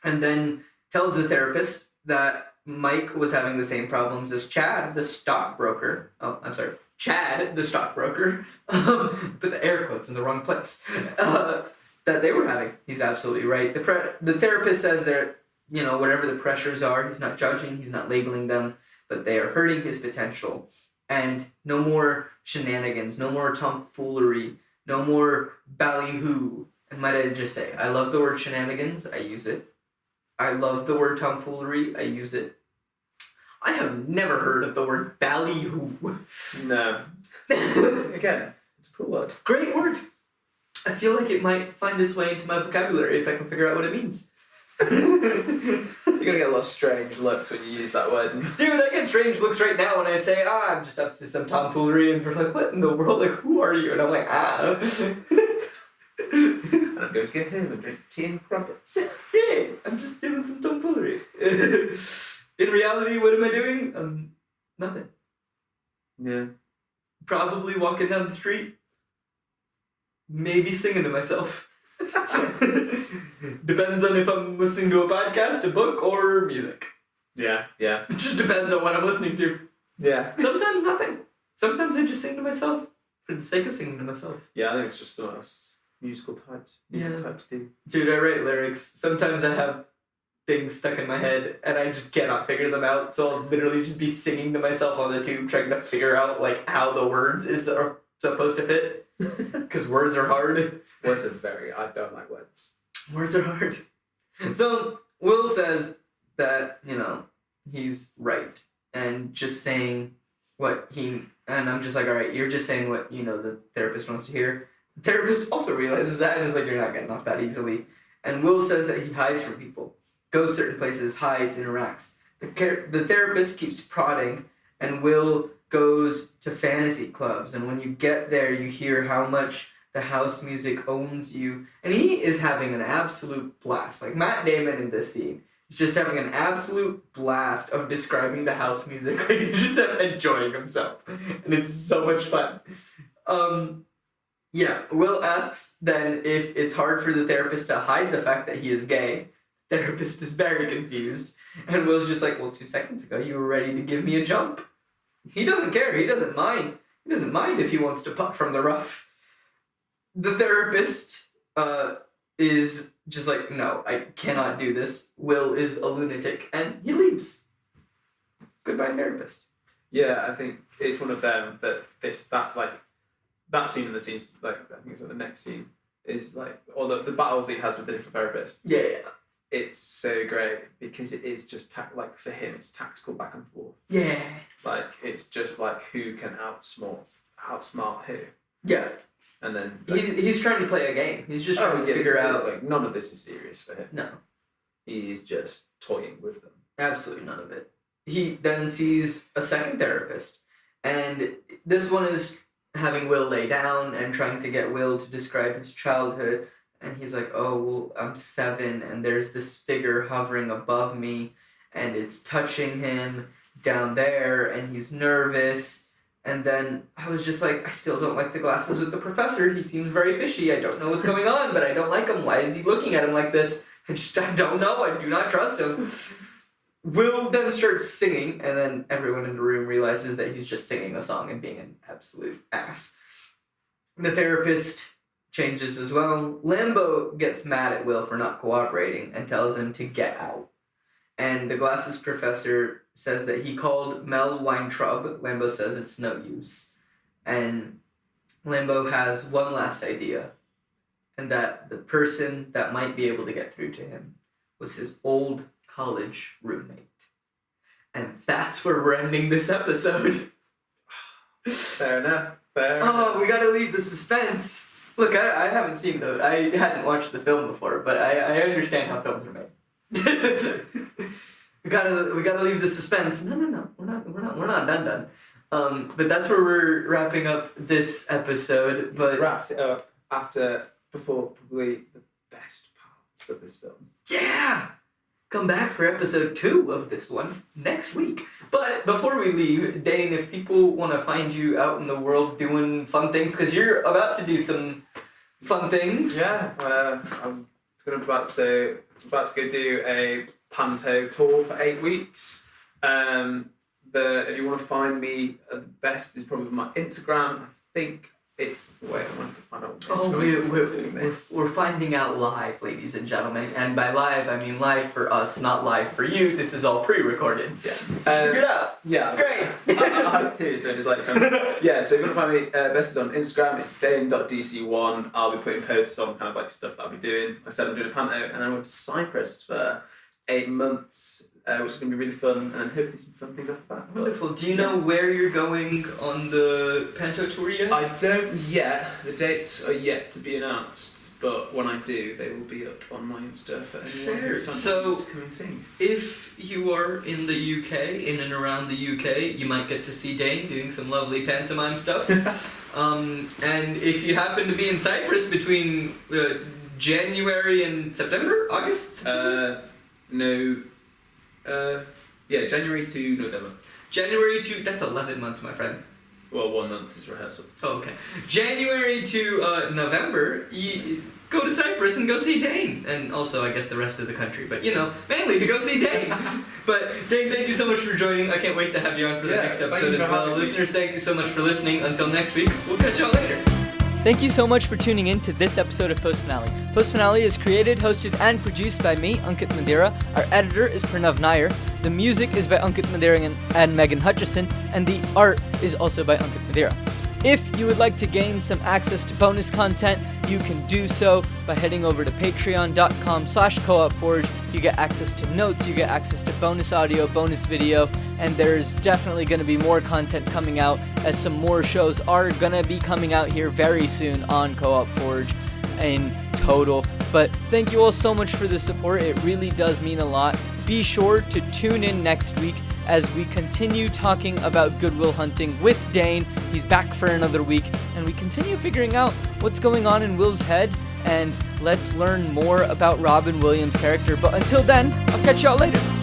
And then tells the therapist that Mike was having the same problems as Chad, the stockbroker. Oh, I'm sorry. Chad, the stockbroker. Put the air quotes in the wrong place. That they were having. He's absolutely right. The therapist says that, whatever the pressures are, he's not judging, he's not labeling them, but they are hurting his potential. And no more shenanigans, no more tomfoolery, no more ballyhoo. And might I just say, I love the word shenanigans, I use it. I love the word tomfoolery, I use it. I have never heard of the word ballyhoo. No. Again, it's a cool word. Great word. I feel like it might find its way into my vocabulary if I can figure out what it means. You're going to get a lot of strange looks when you use that word. Dude, I get strange looks right now when I say, I'm just up to some tomfoolery, and they're like, what in the world? Like, who are you? And I'm like, And I'm going to go home and drink tea and crumpets. Yeah, I'm just doing some tomfoolery. In reality, what am I doing? Nothing. Yeah. Probably walking down the street. Maybe singing to myself. Depends on if I'm listening to a podcast, a book, or music. Yeah. It just depends on what I'm listening to. Yeah. Sometimes nothing. Sometimes I just sing to myself for the sake of singing to myself. Yeah, I think it's just some musical types. Music types do. Dude, I write lyrics. Sometimes I have things stuck in my head and I just cannot figure them out, so I'll literally just be singing to myself on the tube trying to figure out like how the words are supposed to fit. Because words are hard. Words are I don't like words. Words are hard. So Will says that, he's right. And just saying and I'm just like, all right, you're just saying what, the therapist wants to hear. The therapist also realizes that and is like, you're not getting off that easily. And Will says that he hides from people, goes certain places, hides, interacts. The therapist keeps prodding, and Will goes to fantasy clubs. And when you get there, you hear how much the house music owns you. And he is having an absolute blast. Like Matt Damon in this scene He's just having an absolute blast of describing the house music. Like, he's just enjoying himself. And it's so much fun. Yeah, Will asks then if it's hard for the therapist to hide the fact that he is gay. Therapist is very confused. And Will's just like, well, 2 seconds ago you were ready to give me a jump. He doesn't care. He doesn't mind. He doesn't mind if he wants to putt from the rough. The therapist is just like, no, I cannot do this. Will is a lunatic. And he leaves. Goodbye, therapist. Yeah, I think it's one of them that scene in the scenes, like, I think it's like the next scene, is like, or the battles he has with the different therapists. Yeah. It's so great because it is just, like, for him, it's tactical back and forth. Yeah. Like, it's just like who can outsmart who. Yeah. And then He's trying to play a game. He's just trying to figure out. Like, none of this is serious for him. No. He's just toying with them. Absolutely none of it. He then sees a second therapist, and this one is having Will lay down and trying to get Will to describe his childhood, and he's like, oh, well, I'm 7, and there's this figure hovering above me, and it's touching him down there, and he's nervous, and then I was just like, I still don't like the glasses with the professor. He seems very fishy. I don't know what's going on, but I don't like him. Why is he looking at him like this? I don't know. I do not trust him. Will then starts singing, and then everyone in the room realizes that he's just singing a song and being an absolute ass. The therapist changes as well. Lambo gets mad at Will for not cooperating and tells him to get out. And the glasses professor says that he called Mel Weintraub. Lambo says it's no use. And Lambo has one last idea, and that the person that might be able to get through to him was his old college roommate. And that's where we're ending this episode. Fair enough. Oh, we gotta leave the suspense. Look, I haven't seen I hadn't watched the film before, but I understand how films are made. we gotta leave the suspense. No, we're not done. But that's where we're wrapping up this episode. But it wraps it up before probably the best parts of this film. Yeah! Come back for episode 2 of this one next week. But before we leave, Dane, if people want to find you out in the world doing fun things, because you're about to do some fun things. Yeah, I'm about to go do a panto tour for 8 weeks. If you want to find me, the best is probably my Instagram. I think it's wait. I wanted to find out. We're finding out live, ladies and gentlemen, and by live I mean live for us, not live for you. This is all pre-recorded. Yeah, figure it out. Yeah, great. I hope too. So it's like, yeah. So if you want to find me, best is on Instagram. It's dane.dc1. I'll be putting posts on kind of like stuff that I'll be doing. Like I said, I'm doing a panto, and I went to Cyprus for 8 months. Which is going to be really fun, and hopefully some fun things after that. Wonderful. Do you know where you're going on the panto tour yet? I don't yet. The dates are yet to be announced, but when I do, they will be up on my Insta for anyone who fancies coming soon. If you are in the UK, in and around the UK, you might get to see Dane doing some lovely pantomime stuff. And if you happen to be in Cyprus between January and August? No. January to November. That's 11 months, my friend. Well, 1 month is rehearsal. Oh, okay. January to November, you go to Cyprus and go see Dane. And also, I guess, the rest of the country. But, mainly to go see Dane. But, Dane, thank you so much for joining. I can't wait to have you on for the next episode as well. Listeners, thank you so much for listening. Until next week, we'll catch y'all later. Thank you so much for tuning in to this episode of Post Finale. Post Finale is created, hosted, and produced by me, Ankit Mandira. Our editor is Pranav Nair. The music is by Ankit Mandira and Megan Hutchison, and the art is also by Ankit Mandira. If you would like to gain some access to bonus content, you can do so by heading over to patreon.com/coopforge. You get access to notes, you get access to bonus audio, bonus video, and there's definitely going to be more content coming out as some more shows are going to be coming out here very soon on Co-op Forge in total. But thank you all so much for the support. It really does mean a lot. Be sure to tune in next week as we continue talking about Good Will Hunting with Dane. He's back for another week, and we continue figuring out what's going on in Will's head and let's learn more about Robin Williams' character. But until then, I'll catch y'all later.